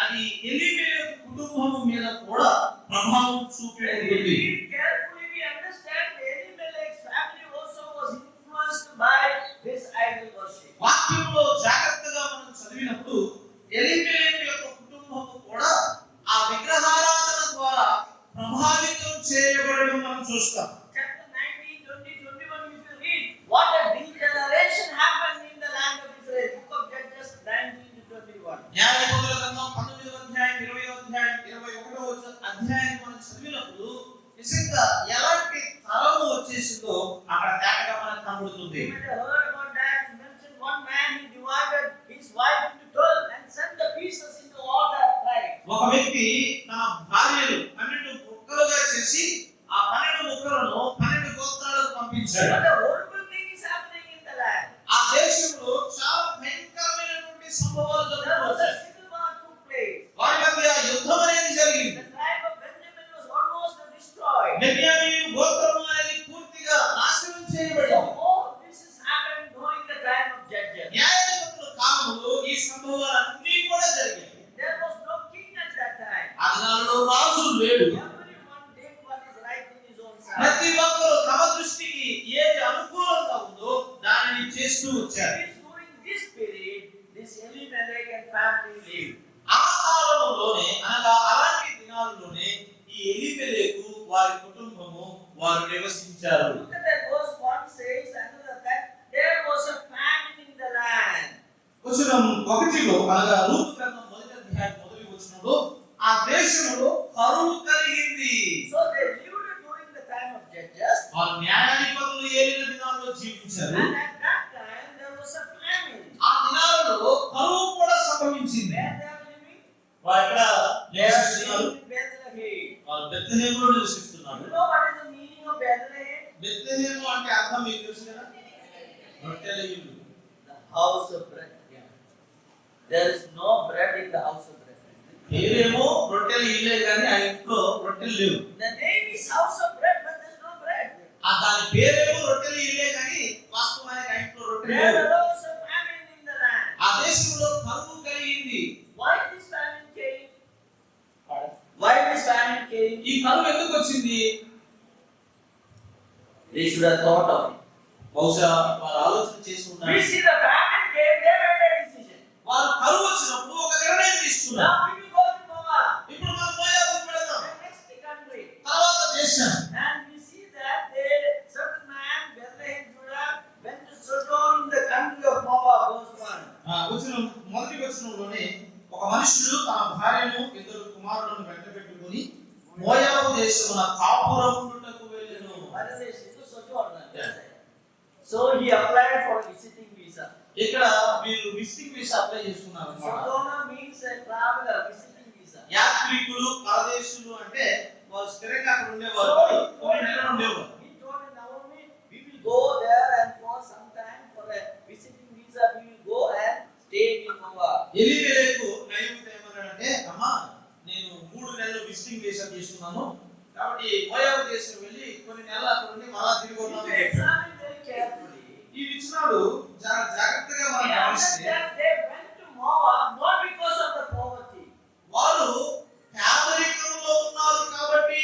అది ఎలీమెలెకు కుటుంబం మీద కూడా ప్రభావం చూపి When we ఉంటుంది. read carefully, we understand Elimelech's family also was influenced by this idol worship. వాక్యంలో జాగ్రత్తగా మనం చదివినప్పుడు ఎలీమెలెకు యొక్క కుటుంబం కూడా ఆ విగ్రహారాధన ద్వారా ప్రభావితం చేయబడడం మనం చూస్తాం. Chapter 19, 20, 21, if you read, what a degeneration happened in the land of Israel. Book of Judges 19 to 21. న్యాయాధిపతుల గ్రంథం 19వ అధ్యాయం 20వ అధ్యాయం 21వ అధ్యాయం మనం చదివినప్పుడు నిజంగా ఎలాంటి తరము వచ్చేసిందో అక్కడ తేటగా మనకు కనబడుతుంది. You might have heard about that. He mentioned one man, he divided his wife into 12 and sent the pieces into all the tribes. ఒక వ్యక్తి తన భార్యలు 12 ముక్కలుగా చేసి ఆ 12 ముక్కలను 12 గోత్రాలకు పంపించాడు. What a horrible thing is happening in the land. ఆ దేశంలో చాలా భయంకరమైనటువంటి సంభవాలు There was జరుగుతున్నాయి. a civil war took place. వారి మధ్య యుద్ధం అనేది జరిగింది. The tribe of Benjamin was almost destroyed. బెన్యామీను గోత్రము అనేది పూర్తిగా నాశనం So చేయబడింది. all this has happened during the time of Judges. న్యాయాధిపతుల కాలంలో ఈ సంభవాలన్నీ కూడా జరిగాయి. There was no king at that time. ఆ దినాలలో రాజు లేడు. Everyone did what is right in his own sight. ప్రతి ఒక్కరు తమ దృష్టికి ఏది అనుకూలంగా ఉందో దానిని చేస్తూ వచ్చారు. It is during this period this Elimelech and family lived. ఆ కాలంలోనే అనగా అలాంటి దినాల్లోనే ఈ ఎలీమెలెకు వారి కుటుంబము వారు నివసించారు. Look at that verse 1 says, another that there was a famine in the land. వచనం 1లో అనగా రూతు గ్రంథం 1వ అధ్యాయం 1వ వచనంలో ఆ దేశంలో కరువు కలిగింది. So they lived during the time of Judges. వారు న్యాయాధిపతులు ఏలిన దినాల్లో జీవించారు. సంభవించింది. Where they are living? వారు ఎక్కడ They are నివసిస్తున్నారు? living in Bethlehem. వారు బెత్లెహేములో నివసిస్తున్నారు. You know what is the meaning of Bethlehem? Bethlehem అంటే అర్థం మీకు తెలుసు కదా? రొట్టెల ఇల్లు. The house of bread. There is no bread in the house of bread. ఏదేమో రొట్టెల ఇల్లే కానీ ఆ ఇంట్లో రొట్టెలు లేవు. The name is house of bread, but there is no bread. ఆ దాని పేరేమో రొట్టెల ఇల్లే కానీ వాస్తవానికి ఆ ఇంట్లో రొట్టెలు There లేవు. arose a famine in the land. ఆ దేశంలో కరువు కలిగింది. Why this famine came? Why this famine came? ఈ కరువు ఎందుకు వచ్చింది? They should have thought of it. బహుశా వారు ఆలోచన చేసి We ఉంటారు. see the famine came, they made a decision. వారు కరువు వచ్చినప్పుడు ఒక నిర్ణయం తీసుకున్నారు. Now we will go to Moab, ఇప్పుడు మనం మోయాబుకు వెళదాం. the next country. తర్వాత దేశం. And we see that they, certain man, Bethlehem, Judah, went to sojourn in the country of Moab, verse 1. వచ్చిన మొదటి వచనంలోనే ఒక మనుషుడు తన భార్యను ఇద్దరు కుమారులను వెంట పెట్టుకొని మోయాబు దేశమున కాపురముండుటకు వెళ్ళెను. What is this? It is sojourn. So he applied for a visiting visa. ఇక్కడ వీళ్ళు విజిటింగ్ వీసా అప్లై చేసుకున్నారు అన్నమాట. Sojourner means a traveler, visiting visa. యాత్రికులు పరదేశులు అంటే వాళ్ళు స్థిరంగా అక్కడ ఉండేవారు So కాదు. కొన్ని నెలలు ఉండేవారు. he told Naomi, we will go there and for some time for a visiting visa, we will go and stay in Moab. Elimelech నయోమితో ఏమన్నాడంటే అమ్మా నేను 3 నెలలు విజిటింగ్ వీసా తీసుకున్నాను కాబట్టి మోయాబు దేశం వెళ్ళి కొన్ని నెలలు అక్కడ ఉండి మళ్ళా తిరిగి If వద్దామని you చెప్పాడు. examine very carefully, ఈ ఇచ్చినాడు జాగ్రత్తగా we మనం గమనిస్తే understand they went to Moab not because of the poverty. వారు పేదరికంలో ఉన్నారు కాబట్టి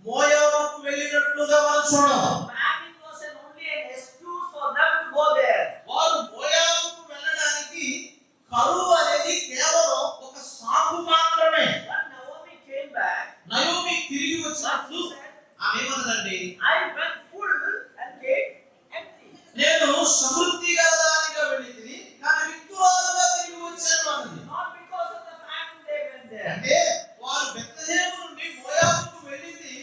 మోయాబుకు వెళ్ళినట్లుగా మనం చూడం. Famine was only an excuse for them to go there. వారు మోయాబుకు వెళ్ళడానికి కరువు అనేది కేవలం ఒక సాకు మాత్రమే. When Naomi came back, Naomi తిరిగి what వచ్చినప్పుడు she said, ఆమె ఏమన్నదండి? I went full and came empty. నేను సమృద్ధి గలదానిగా వెళ్ళితిని కానీ విత్తురాలుగా తిరిగి వచ్చాను అన్నది. Not because of the famine they went there. అంటే వారు బెత్లెహేము నుండి మోయాబుకు వెళ్ళింది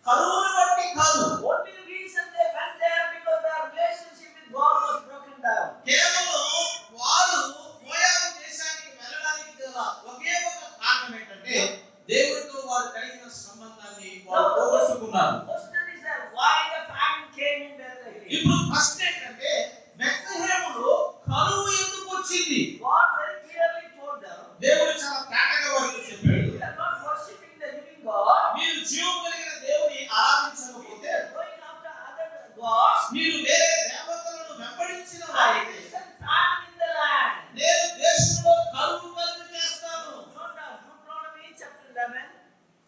కరువును బట్టి కాదు. Only reason they went there because their relationship with God was broken down. కేవలం వారు మోయాబు దేశానికి వెళ్ళడానికి గల ఒకే ఒక కారణం ఏంటంటే దేవుడితో వారు కలిగిన సంబంధాన్ని వారు పోగొట్టుకున్నారు. Question is that why the famine came in Bethlehem? ఇప్పుడు ఫస్ట్ ఏంటంటే బెత్లెహేములో కరువు ఎందుకు వచ్చింది? God very clearly told them, దేవుడు చాలా తేటగా వారికి చెప్పాడు. you are not worshipping the living God. మీరు జీవం కలిగిన దేవుని ఆరాధించకపోతే You are going after other gods. మీరు వేరే దేవతలను వెంబడించిన I వారైతే will send famine in the land. నేను దేశంలో కరువు కలుగు చేస్తాను. Deuteronomy chapter 11,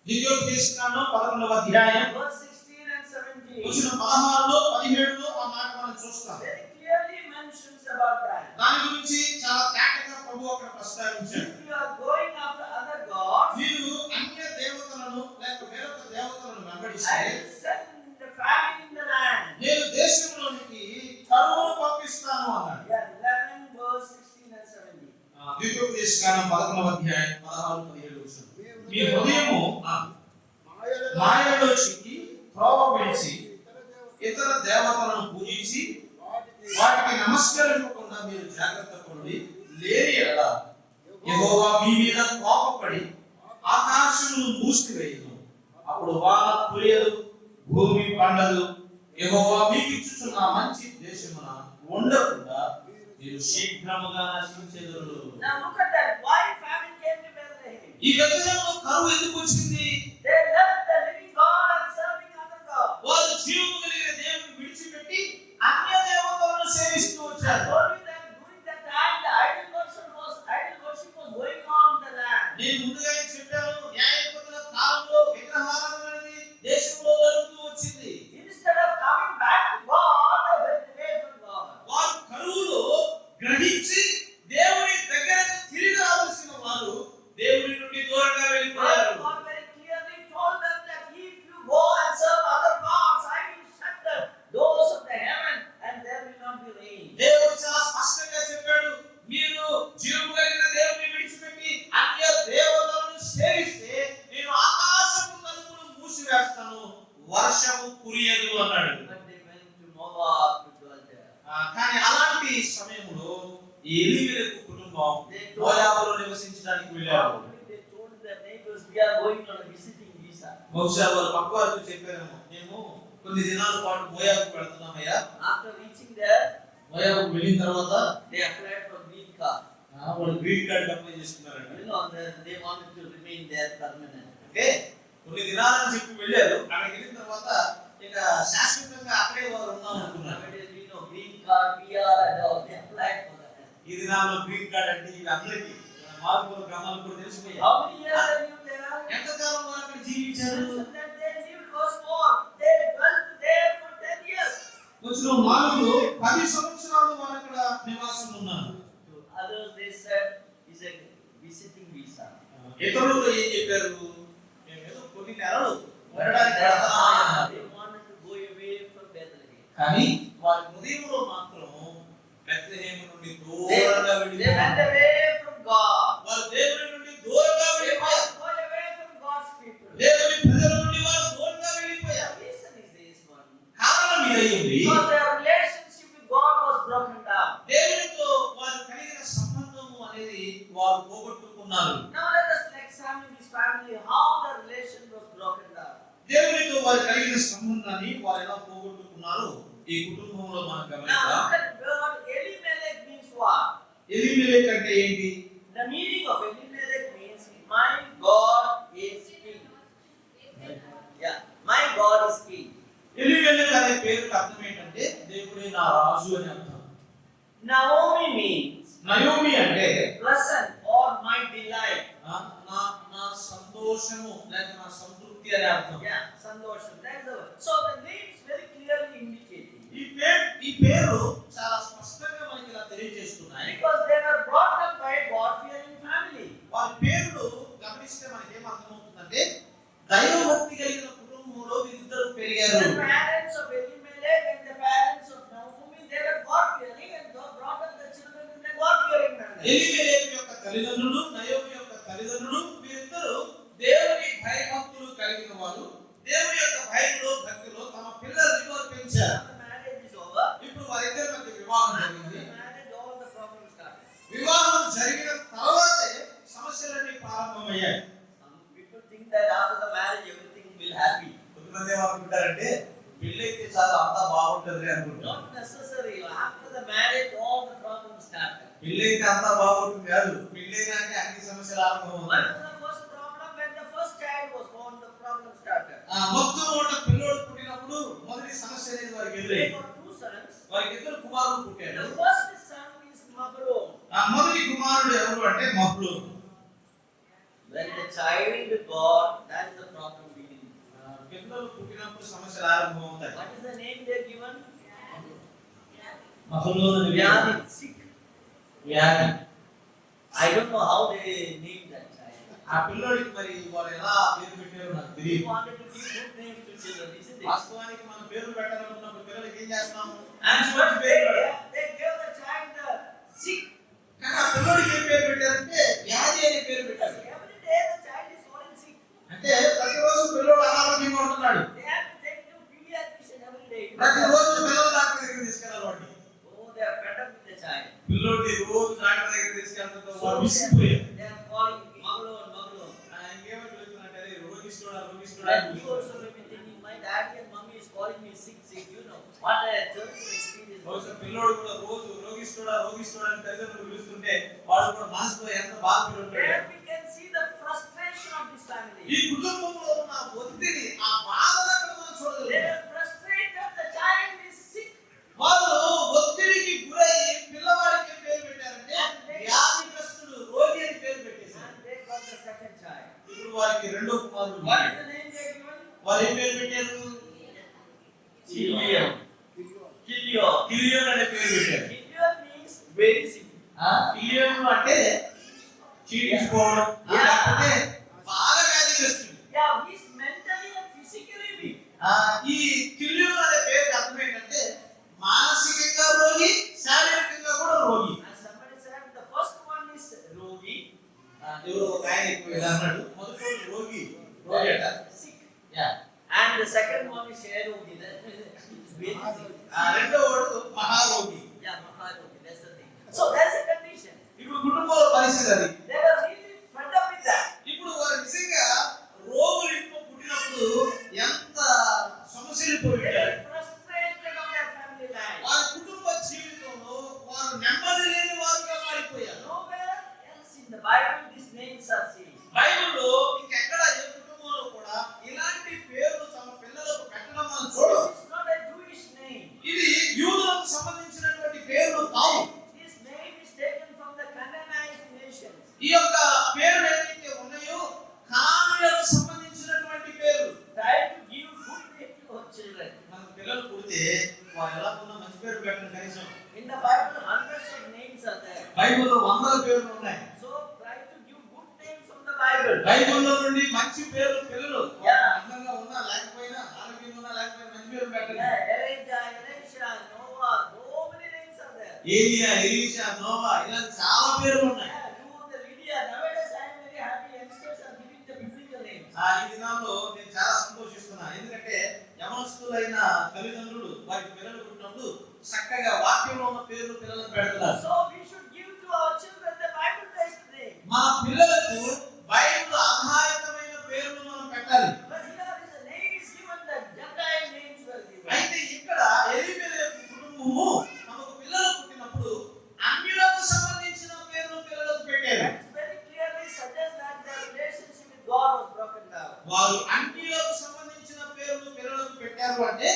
ద్వితీయోపదేశకాండం 11వ అధ్యాయం verse 16 and 17. వచనం 16లో 17లో ఆ మాట మనం చూస్తాం. Very clearly mentions about that. దాని గురించి చాలా తేటగా ప్రభువు అక్కడ ప్రస్తావించాడు. If you are going after other gods, మీరు అన్య దేవతలను లేక వేరొక దేవతలను I వెంబడిస్తే will send the famine in the land. నేను దేశంలోనికి కరువును పంపిస్తాను అన్నాడు. Yeah, 11 verse 16 and 17. ద్వితీయోపదేశకాండం 11వ అధ్యాయం 16 17 వచనం. మీ హృదయము మాయలో చిక్కి త్రోవ విడిచి ఇతర దేవతలను పూజించి వాటికి నమస్కరించకుండా మీరు జాగ్రత్త పడి లేని ఎడల యెహోవా మీ మీద కోపపడి ఆకాశమును మూసివేయును. అప్పుడు వాన కురియదు, భూమి పండదు. యెహోవా మీకు ఇచ్చుచున్న మంచి దేశమున ఉండకుండా మీరు శీఘ్రముగా నశించెదరు. Now look at that. Why famine came to Bethlehem? ఈ బెత్లెహేములో కరువు ఎందుకు వచ్చింది? They left the living God and serving other gods. వారు జీవము కలిగిన దేవుని విడిచిపెట్టి అన్య దేవతలను సేవిస్తూ I వచ్చారు. told you that during that time the idol worship was going on in the land. నేను ముందుగానే చెప్పాను, న్యాయాధిపతుల కాలంలో విగ్రహారాధన అనేది దేశంలో జరుగుతూ వచ్చింది. Instead of coming back to God, they went away from God. వారు కరువులో గ్రహించి దేవుని దగ్గరకు తిరిగి రావాల్సిన వారు దేవుని నుండి దూరంగా వెళ్ళిపోయారు. God very clearly told them that if you go and serve other gods, I will shut the doors of the heaven and there will not be rain. దేవుడు చాలా స్పష్టంగా చెప్పాడు, మీరు జీవము కలిగిన దేవుని విడిచిపెట్టి అన్య దేవతలను కుటుంబం మోయాబులో నివసించడానికి వెళ్ళారు. Probably they told their neighbors, we are going on a visiting visa. బహుశా వారు పక్క వారికి చెప్పారేమో, మేము కొన్ని దినాల పాటు మోయాబుకు వెళ్తున్నామయ్యా. After reaching there, మోయాబుకు వెళ్ళిన తర్వాత they applied for green card. వాళ్ళు గ్రీన్ కార్డ్ అప్లై చేసుకున్నారంట. You know, they wanted to remain there permanent. అంటే కొన్ని దినాలని చెప్పి వెళ్ళారు. అక్కడికి వెళ్ళిన తర్వాత ఇక శాశ్వతంగా అక్కడే వారు ఉన్నాం అనుకున్నారు. Nowadays, we know green card, PR, and all. They applied for that. ఈ దినాల్లో గ్రీన్ కార్డ్ అంటే ఇవి అందరికీ మార్పుల గ్రామాలకు కూడా తెలిసిపోయాయి. How many years they lived there? ఎంతకాలం వారు అక్కడ జీవించారు? That they lived was more. They dwelt there for 10 years. వచ్చిన మార్పులు 10 సంవత్సరాలు వారు అక్కడ నివాసం ఉన్నారు. To others, they said, it's a visiting visa. ఇతరులు ఏం చెప్పారు? మేము ఏదో కొన్ని నెలలు ఉండడానికి వెళ్తున్నామని అన్నారు. They wanted to go away from Bethlehem. కానీ వారి హృదయంలో మాత్రం బెత్లెహేము నుండి They దూరంగా went వెళ్ళిపోయారు. away from God. వారు దేవుని నుండి దూరంగా They వెళ్ళిపోయారు. must go away from God's people. దేవుని ప్రజల నుండి వారు దూరంగా వెళ్ళిపోయారు. The reason is this one. కారణం ఇదయ్యింది. Because their relationship with God was broken down. దేవునితో వారు కలిగిన సంబంధము అనేది వారు పోగొట్టుకున్నారు. Now let us examine this family, how the relation was broken down. దేవునితో వారు కలిగిన సంబంధాన్ని వారు ఎలా పోగొట్టుకున్నారు ఈ కుటుంబంలో మనం Now గమనిద్దాం. look at word Elimelech means what? Elimelech అంటే ఏంటి? The meaning of Elimelech means my God is king. Yeah, my God is king. Elimelech అనే పేరుకి అర్థం ఏంటంటే దేవుడే నా రాజు అని అర్థం. Naomi means నయోమి అంటే pleasant or my delight. నా నా సంతోషము లేక నా సంతృప్తి అని అర్థం. Yeah, sandosham. That's the word. So the name is very clearly indicating. ఈ పేరు చాలా స్పష్టంగా మనకి ఇలా తెలియజేస్తున్నాయి. Because they were brought up by God-fearing family. వారి పేర్లు గమనిస్తే మనకి ఏం అర్థమవుతుందంటే దైవభక్తి కలిగిన కుటుంబంలో వీరిద్దరు పెరిగారు. The parents of Elimelech and the parents of Naomi, they were God-fearing and God brought up the children in the God-fearing manner. Elimelech యొక్క తల్లిదండ్రులు నయోమి యొక్క తల్లిదండ్రులు వీరిద్దరు దేవుని భయభక్తులు కలిగిన వారు. దేవుని యొక్క భయంలో భక్తిలో తమ పిల్లల్ని వారు పెంచారు. Now the marriage is over. ఇప్పుడు వారిద్దరి మధ్య వివాహం After జరిగింది. the marriage, all the problems started. వివాహం జరిగిన తర్వాతే సమస్యలన్నీ ప్రారంభమయ్యాయి. Some people think that after the marriage everything will happy. కొంతమంది ఏమనుకుంటారంటే పెళ్ళైతే చాలా అంతా బాగుంటుంది అనుకుంటారు. Not necessary. After the marriage, all the problems started. పెళ్ళైతే అంతా బాగుంటుంది కాదు, పెళ్ళైనాక అన్ని సమస్యలు What ఆరంభమవుతాయి. was the first problem? When the first child was born, the problem started. మొట్టమొదట పిల్లోడు పుట్టినప్పుడు మొదటి సమస్య అనేది వారికి They ఎదురైంది. got two sons. వారికి ఇద్దరు కుమారులు పుట్టారు. The first son is Mahlon. మొదటి కుమారుడు ఎవరు అంటే మహ్లూన్. When the child born, that's the problem beginning. పిల్లలు పుట్టినప్పుడు సమస్యలు ఆరంభమవుతాయి. What is the name they are given? మహ్లూన్ అని Vyadi, sick. వ్యాధి. I don't know how they named that child. ఆ పిల్లోడికి మరి వాళ్ళు ఎలా పేరు పెట్టారో నాకు We తెలియదు. wanted to give good names to children, isn't it? వాస్తవానికి మనం పేరు పెట్టాలనుకున్నప్పుడు పిల్లలకి ఏం చేస్తాము? And what they gave the child the sick. కానీ ఆ పిల్లోడికి ఏం పేరు పెట్టారంటే వ్యాధి అనే పేరు పెట్టారు. Every day the child is falling sick. అంటే ప్రతిరోజు పిల్లోడు అనారోగ్యంగా ఉంటున్నాడు. They have to take to pediatrician every day. ప్రతిరోజు పిల్లల డాక్టర్ దగ్గరికి తీసుకెళ్ళాలి వాడిని. Oh, they are fed up with the child. పిల్లోడిని రోజు డాక్టర్ దగ్గరికి తీసుకెళ్ళడంతో So వాడు they విసిగిపోయారు. are calling Maglon. ఇంకేమని పిలుస్తున్నారంటే అరే రోగిస్తుడా And you also may be thinking, my daddy and mommy is calling me sick. You know what a terrible experience. బహుశా పిల్లోడు కూడా రోజు రోగిస్తుడా అని తల్లిదండ్రులు పిలుస్తుంటే వాడు కూడా మనసులో ఎంత బాధపడి ఉంటాడు. There we can see the frustration of this family. ఈ కుటుంబంలో ఉన్న ఒత్తిడి ఆ బాధను అక్కడ మనం They చూడగలం. are frustrated. The child is sick. వాళ్ళు ఒత్తిడికి గురయ్యి పిల్లవాడికి ఏం పేరు పెట్టారంటే వ్యాధిగ్రస్తుడు రోగి అని పేరు పెట్టేశారు. And they got the second child. ఇప్పుడు వారికి రెండో కుమారుడు What ఉన్నాడు. is the name they are given? వారు ఏం పేరు పెట్టారు? Gilead. కిలియోన్ అనే పేరు పెట్టారు. Gilead means very sick. Chilion అంటే క్షీణించుకోవడం లేకపోతే బాగా వ్యాధిగ్రస్తుడు. Yeah, he is mentally and physically weak. ఈ కిలియోన్ అనే పేరుకి అర్థం ఏంటంటే మానసికంగా రోగి, శారీరకంగా కూడా రోగి. And somebody said the first one is Rogi. ఎవరో ఒక ఆయన ఎక్కువ ఇలా అన్నాడు, మొదటి రోగి అట. Sick. Yeah. And the second one is Rogi. That means very sick. రెండో వాడు మహారోగి. Yeah, Maharogi. That's the thing. So that's a condition. ఇప్పుడు కుటుంబంలో పరిస్థితి అది. They were really fed up with that. ఇప్పుడు వారు నిజంగా రోగులు ఇంట్లో పుట్టినప్పుడు ఎంత సమస్యలు They పోయింటారు. were frustrated of their family life. వారి కుటుంబ జీవితంలో వారు నెమ్మది లేని వారుగా మారిపోయారు. Nowhere else in the Bible these names are seen. బైబిల్లో ఇంకెక్కడ ఏ కుటుంబంలో కూడా ఇలాంటి పేర్లు తమ పిల్లలకు పెట్టడం మనం చూడం. This is not a Jewish name. ఇది యూదులకు సంబంధించినటువంటి పేర్లు కావు. This name is taken from the Canaanite nations. ఈ యొక్క పేర్లు ఏదైతే ఉన్నాయో కానానులకు సంబంధించినటువంటి పేర్లు. Try to give good name to our children. మన పిల్లలు పుడితే వారు ఎలా ఉన్నా మంచి పేరు పెట్టండి కనీసం. In the Bible, hundreds of names are there. బైబిల్లో వందల పేర్లు ఉన్నాయి. So try to give good names from the Bible. బైబిల్లో నుండి మంచి పేర్లు పిల్లలు Yeah. అందంగా ఉన్నా లేకపోయినా ఆరోగ్యంగా ఉన్నా లేకపోయినా మంచి పేరు పెట్టండి. Yeah, Elijah, Elisha, Noah, so many names are there. ఏలియా, ఎలీషా, నోవా ఇలా చాలా పేర్లు ఉన్నాయి. Yeah, Ruth, Lydia. Nowadays I am very happy youngsters are giving the biblical names. ఈ దినాల్లో నేను చాలా సంతోషిస్తున్నా. ఎందుకంటే యవనస్తులైన తల్లిదండ్రులు వారి పిల్లలు పుట్టినప్పుడు చక్కగా వాక్యంలో ఉన్న పేర్లు పిల్లలకు పెడుతున్నారు. So we should give to our children the Bible-based name. మా పిల్లలకు బైబిల్ ఆధారితమైన పేర్లు మనం పెట్టాలి. But here is a name is given that Gentile names were given. అయితే ఇక్కడ ఎలీమెలెకు కుటుంబము తమకు పిల్లలు పుట్టినప్పుడు అన్యులకు సంబంధించిన పేర్లు పిల్లలకు పెట్టారు. That very clearly suggests that their relationship with God was broken down. వారు అన్యులకు సంబంధించిన పేర్లు పిల్లలకు పెట్టారు అంటే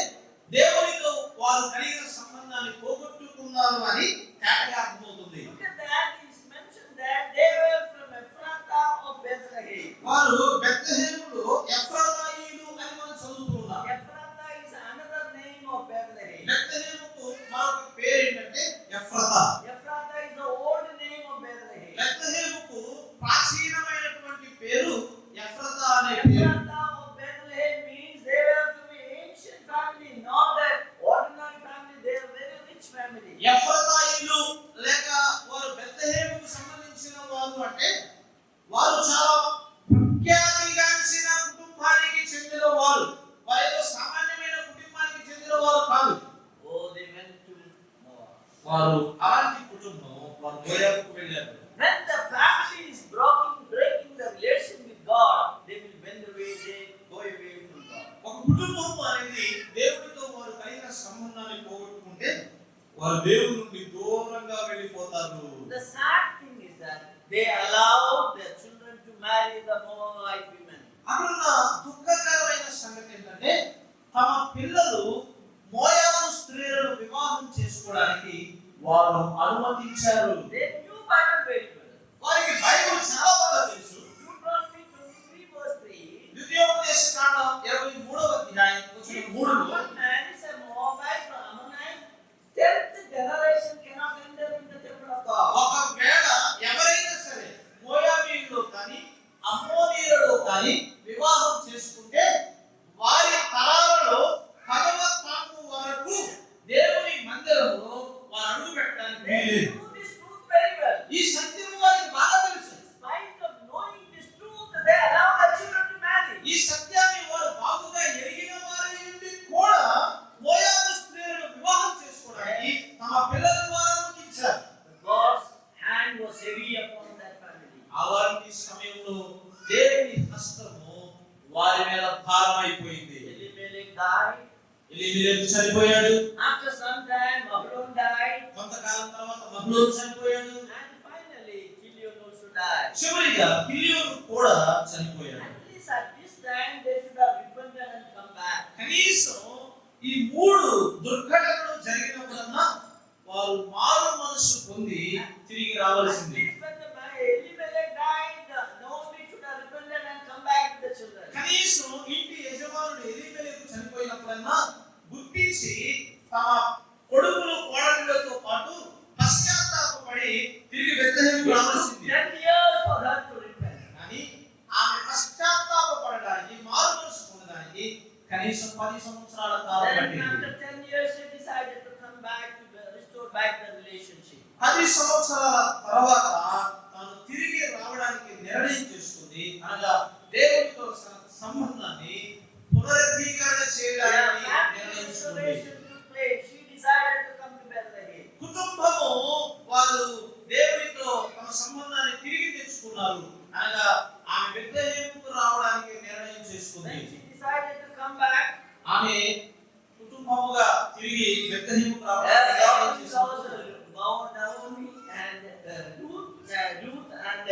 దేవునితో వారు కలిగిన సంబంధాన్ని పోగొట్టుకున్నారు అని తేటగా అర్థమవుతుంది. Look at that. It's mentioned that they were from Ephrathah of Bethlehem. వారు బెత్లెహేములో ఎఫ్రాయిలు అని మనం చదువుతున్నాం. Ephrathah is another name of Bethlehem. బెత్లెహేముకు మరొక పేరు ఏంటంటే Ephrathah. Ephrathah is the old name of Bethlehem. బెత్లెహేముకు ప్రాచీనమైనటువంటి పేరు ఎఫ్రాతా అనే పేరు. Ephrathah of Bethlehem means they were from an ancient family, not an ordinary family. They are very rich family. ఎఫ్రాతాయిలు లేక వారు బెత్లెహేముకు సంబంధించిన వారు అంటే వారు చాలా ప్రఖ్యాతిగాంచిన కుటుంబానికి చెందిన వారు. వారు ఏదో సామాన్యమైన కుటుంబానికి చెందిన వారు కాదు. Oh, they went to Moab. వారు అలాంటి కుటుంబం వారు మోయాబుకు వెళ్ళారు. When the family is breaking the relation with God, they will bend away, they go away from God. ఒక కుటుంబం అనేది దేవుడితో వారు కలిగిన సంబంధాన్ని పోగొట్టుకుంటే వారు దేవుడి నుండి దూరంగా వెళ్ళిపోతారు. The sad thing is that they allowed their children to marry the Moabite women. అక్కడున్న దుఃఖకరమైన సంగతి ఏంటంటే తమ పిల్లలు మోయాబు స్త్రీలను వివాహం చేసుకోవడానికి వారు అనుమతించారు. They knew Bible very well. వారికి బైబిల్ చాలా బాగా తెలుసు. Deuteronomy 23 verse 3. ద్వితీయోపదేశ కాండం 23వ అధ్యాయం వచనం If 3లో one man is a Moabite or Ammonite, 10th generation cannot enter in the temple of God. ఒకవేళ ఎవరైనా సరే మోయాబీయుల్లో కానీ అమ్మోనీయులలో కానీ వివాహం చేసుకుంటే వారి తరాలలో 10వ తరము వరకు దేవుని మందిరములో వారు అడుగు పెట్టడానికి They వీలేదు. knew this truth very well. ఈ సత్యం వారికి బాగా తెలుసు. In spite of knowing this truth, they allow their children to marry. ఈ సత్యాన్ని వారు బాగుగా ఎరిగిన వారి నుండి కూడా మోయాబు స్త్రీలను వివాహం చేసుకోవడానికి తమ పిల్లల ద్వారా అనుమతించారు. God's hand was heavy upon that family. అలాంటి సమయంలో దేవుని హస్తము వారి మీద భారమైపోయింది. Elimelech died. ఎలీమెలెకు చనిపోయాడు. After some time, Mahlon died. కొంతకాలం తర్వాత మహ్లోను చనిపోయాడు. And finally, Chilion also died. చివరిగా కిలియోను కూడా చనిపోయాడు. At least at this time, they should have repented and come back. కనీసం ఈ 3 దుర్ఘటనలు జరిగినప్పుడన్నా వారు మారు మనసు పొంది తిరిగి At రావాల్సింది. least when Elimelech died, Naomi should have repented and come back to the children. కనీసం ఇంటి యజమానుడు ఎలీమెలెకు చనిపోయినప్పుడన్నా గుర్తించి తమ కొడుకులు కోడళ్ళతో పాటు పశ్చాత్తాపపడి తిరిగి బెత్లెహేముకు రావాల్సింది. 10 years for her to repent. కానీ ఆమె పశ్చాత్తాపపడడానికి మారు మనసు పొందడానికి కనీసం 10 సంవత్సరాల కాలం Then పట్టింది. after 10 years, she decided to come back to restore back the relationship. 10 సంవత్సరాల తర్వాత తాను తిరిగి రావడానికి నిర్ణయం చేసుకుంది. అనగా దేవునితో సంబంధాన్ని పునరుద్ధీకరణ చేయడానికి నిర్ణయించుకుంది. She decided to come to Bethlehem. కుటుంబము వారు దేవునితో తమ ఉన్నారు అనగా ఆమె బెత్లెహేముకు రావడానికి నిర్ణయం చేసుకుంది. When she decided to come back, ఆమె కుటుంబముగా తిరిగి బెత్లెహేముకు her రావడానికి నిర్ణయం daughters చేసుకుంది. also, Naomi and Ruth and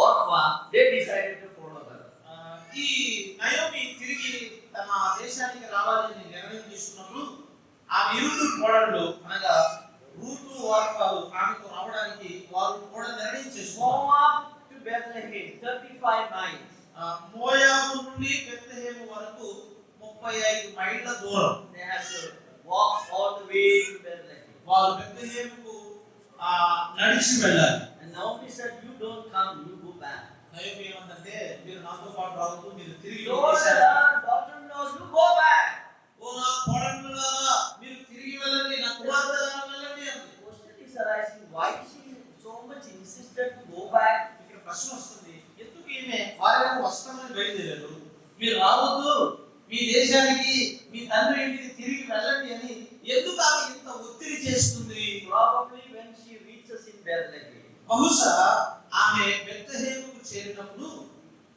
Orpha, they decided to follow her. ఈ నయోమి తిరిగి తన దేశానికి రావాలని నిర్ణయం తీసుకున్నప్పుడు ఆ ఇరువురు కోడళ్ళు అనగా రూతు వార్ఫాలు ఆమెకు రావడానికి వారు కూడా నిర్ణయం చేసుకున్నారు. Moab to Bethlehem, 35 miles. మోయాబు నుండి బెత్లెహేము వరకు 35 మైళ్ళ దూరం. They have to walk all the way to Bethlehem. వారు బెత్లెహేముకు నడిచి వెళ్ళాలి. And Naomi said, "You don't come, you go back." Naomi ఏమంటే మీరు నాతో పాటు రావద్దు, మీరు తిరిగి Told her daughter-in-laws, "You go back." ఓ నా కోడళ్ళలారా మీరు తిరిగి వెళ్ళండి, నా కుమార్తెలారా వెళ్ళండి అంది. The question is arising, why she so much insisted to go back? ఇక్కడ ప్రశ్న వస్తుంది, ఎందుకు ఈమె వారిని వస్తామని బయలుదేరారు, మీరు రావద్దు, మీ దేశానికి మీ తండ్రి ఇంటికి తిరిగి వెళ్ళండి అని ఎందుకు ఆమె ఇంత ఒత్తిడి చేస్తుంది? Probably when she reaches in Bethlehem, బహుశా ఆమె బెత్లెహేముకు చేరినప్పుడు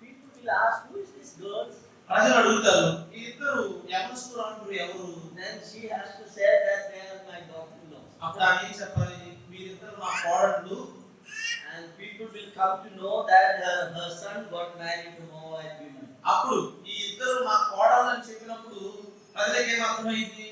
people will ask, "Who is this girl?" ప్రజలు అడుగుతారు, ఈ ఇద్దరు యవనస్తురాండ్రు ఎవరు? Then she has to say that they are my daughter-in-law. అప్పుడు ఆమె ఏం చెప్పాలి, మీరిద్దరు నా కోడళ్ళు. And people will come to know that her son got married to Moabite women. అప్పుడు ఈ ఇద్దరు నా కోడళ్ళు అని చెప్పినప్పుడు ప్రజలకు ఏమర్థమైంది,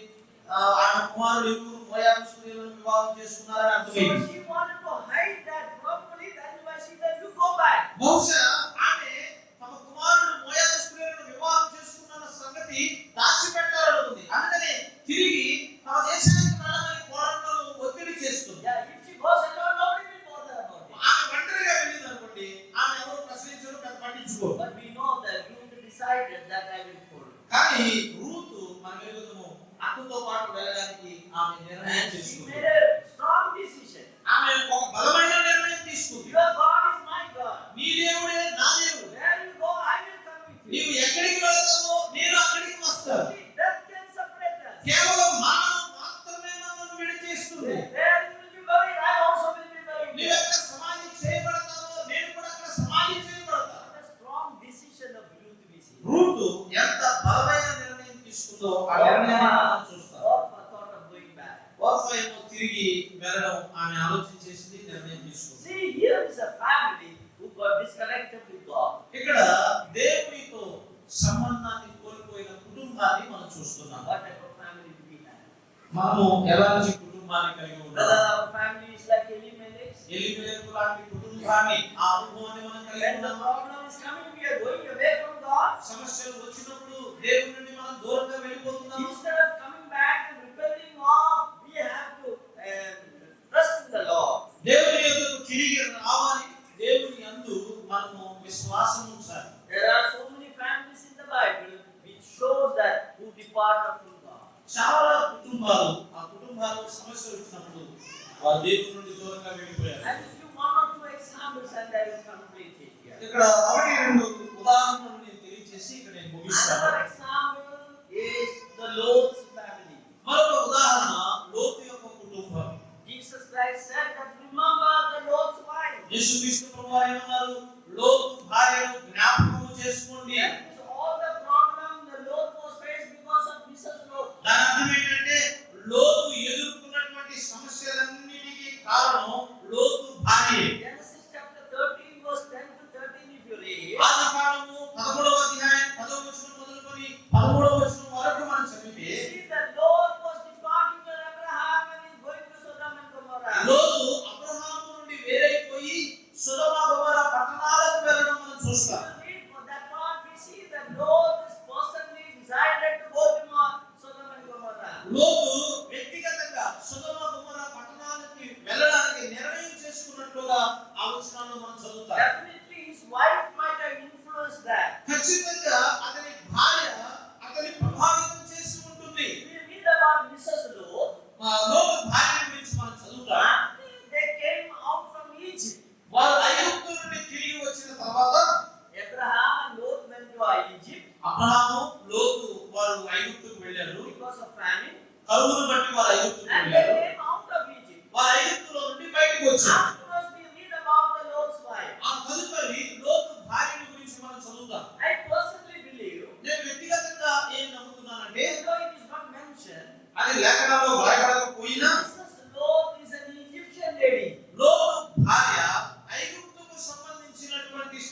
ఆమె కుమారుడు ఇరువురు మోయాబు స్త్రీలను వివాహం చేసుకున్నారని So అర్థమైంది. she wanted to hide that probably, that is why she said, "You go back." బహుశా ఆమె తమ కుమారుడు మోయాబు స్త్రీలను వివాహం చేసుకున్న సంగతి దాచిపెట్టాలనుకుంది. అందుకనే తిరిగి తమ దేశానికి వెళ్ళమని కోడళ్ళను ఒత్తిడి చేస్తుంది. Yeah, if she goes alone, nobody will bother about it. ఆమె ఒంటరిగా వెళ్ళింది అనుకోండి, ఆమె ఎవరు ప్రశ్నించరు, పెద్ద పట్టించుకోరు. But we know that Ruth decided that I will follow. కానీ రూతు మన ఎరుగుదము అక్కతో పాటు వెళ్ళడానికి ఆమె నిర్ణయం And she చేసుకుంది. made a strong decision. ఆమె ఒక బలమైన నిర్ణయం తీసుకుంది. Your God is my God. నీ దేవుడే నా దేవుడు. Where you go, I will come with you. నీవు ఎక్కడికి వెళ్తావో నేను అక్కడికి వస్తాను. Only death can separate us. కేవలం మరణం మాత్రమే మనల్ని విడదీస్తుంది. Where you will be buried, I also will be buried. నీవు ఎక్కడ సమాధి చేయబడతావో నేను కూడా అక్కడ సమాధి చేయబడతాను. What a strong decision of Ruth we see. Ruth ఎంత బలమైన నిర్ణయం తీసుకుందో ఆ నిర్ణయాన్ని మనం చూస్తాం. Orpha thought of going back. Orpah ఏమో తిరిగి వెళ్ళడం ఆమె ఆలోచించేసింది, నిర్ణయం తీసుకుంది. See, here is a family who got disconnected with God. ఇక్కడ దేవునితో సంబంధాన్ని కోల్పోయిన కుటుంబాన్ని మనం చూస్తున్నాం. What type of family do we have? మనము ఎలాంటి కుటుంబాన్ని కలిగి Whether ఉన్నాం? our family is like Elimelech. Elimelech లాంటి కుటుంబాన్ని ఆ అనుభవాన్ని మనం కలిగి When the ఉన్నాం. problem is coming, we are going away from God. సమస్యలు వచ్చినప్పుడు దేవుని నుండి మనం దూరంగా వెళ్ళిపోతున్నాము. Instead of coming back and rebelling off, we have to trust in the Lord. దేవుని యొద్దకు తిరిగి రావాలి. దేవుని యందు మనము విశ్వాసం ఉంచాలి. There are so many families in the Bible which shows that who departed from God. చాలా కుటుంబాలు ఆ కుటుంబాలు సమస్యలు వచ్చినప్పుడు వారు దేవుని నుండి దూరంగా వెళ్ళిపోయారు. I will give one or two examples and I will complete it here. ఇక్కడ ఒకటి రెండు ఉదాహరణలు నేను తెలియజేసి ఇక్కడ నేను ముగిస్తాను. Another example is the Lot's family. మరొక ఉదాహరణ లోతు యొక్క కుటుంబం. Jesus Christ said that remember the Lot's wife. యేసుక్రీస్తు ప్రభువారు ఏమన్నారు, లోతు భార్యను జ్ఞాపకము చేసుకోండి. That is all the problem the Lot was faced because of Mrs. Lot. దాని అర్థం ఏంటంటే లోతు ఎదుర్కొన్నటువంటి సమస్యలన్నిటికీ కారణం లోతు భార్య. Genesis chapter 13 verse 10 to 13 if you read. ఆదికాండము 13వ అధ్యాయం 10వ వచనం మొదలుకొని 13వ వచనం వరకు మనం చదివితే You see that Lot was departing from Abraham and is going to Sodom and Gomorrah. లోతు అబ్రహాము నుండి వేరైపోయి సొదొమ గొమొర్రా పట్టణాలకు వెళ్ళడం మనం చూస్తాం. If you read for that part, we see that Lot is personally decided to go to Sodom and Gomorrah. లోతు వ్యక్తిగతంగా సొదొమ గొమొర్రా పట్టణాలకు వెళ్ళడానికి నిర్ణయం చేసుకున్నట్లుగా ఆ వచనాల్లో మనం చదువుతాం. Definitely his wife might have influenced that. ఖచ్చితంగా అతని భార్య అతని ప్రభావితం చేసి ఉంటుంది. We read about Mrs. Lot. లోతు భార్య గురించి మనం చదువుతాం. After they came out from Egypt, వారు ఐగుప్తు నుండి తిరిగి వచ్చిన తర్వాత Abraham and Lot went to Egypt Abraham లోతు వారు ఐగుప్తుకు వెళ్ళారు. because of famine, కరువును బట్టి వారు ఐగుప్తుకు and they వెళ్ళారు. came out of Egypt. వారు ఐగుప్తులో నుండి బయటకు వచ్చారు. Afterwards, we read about the Lot's wife. ఆ తదుపరి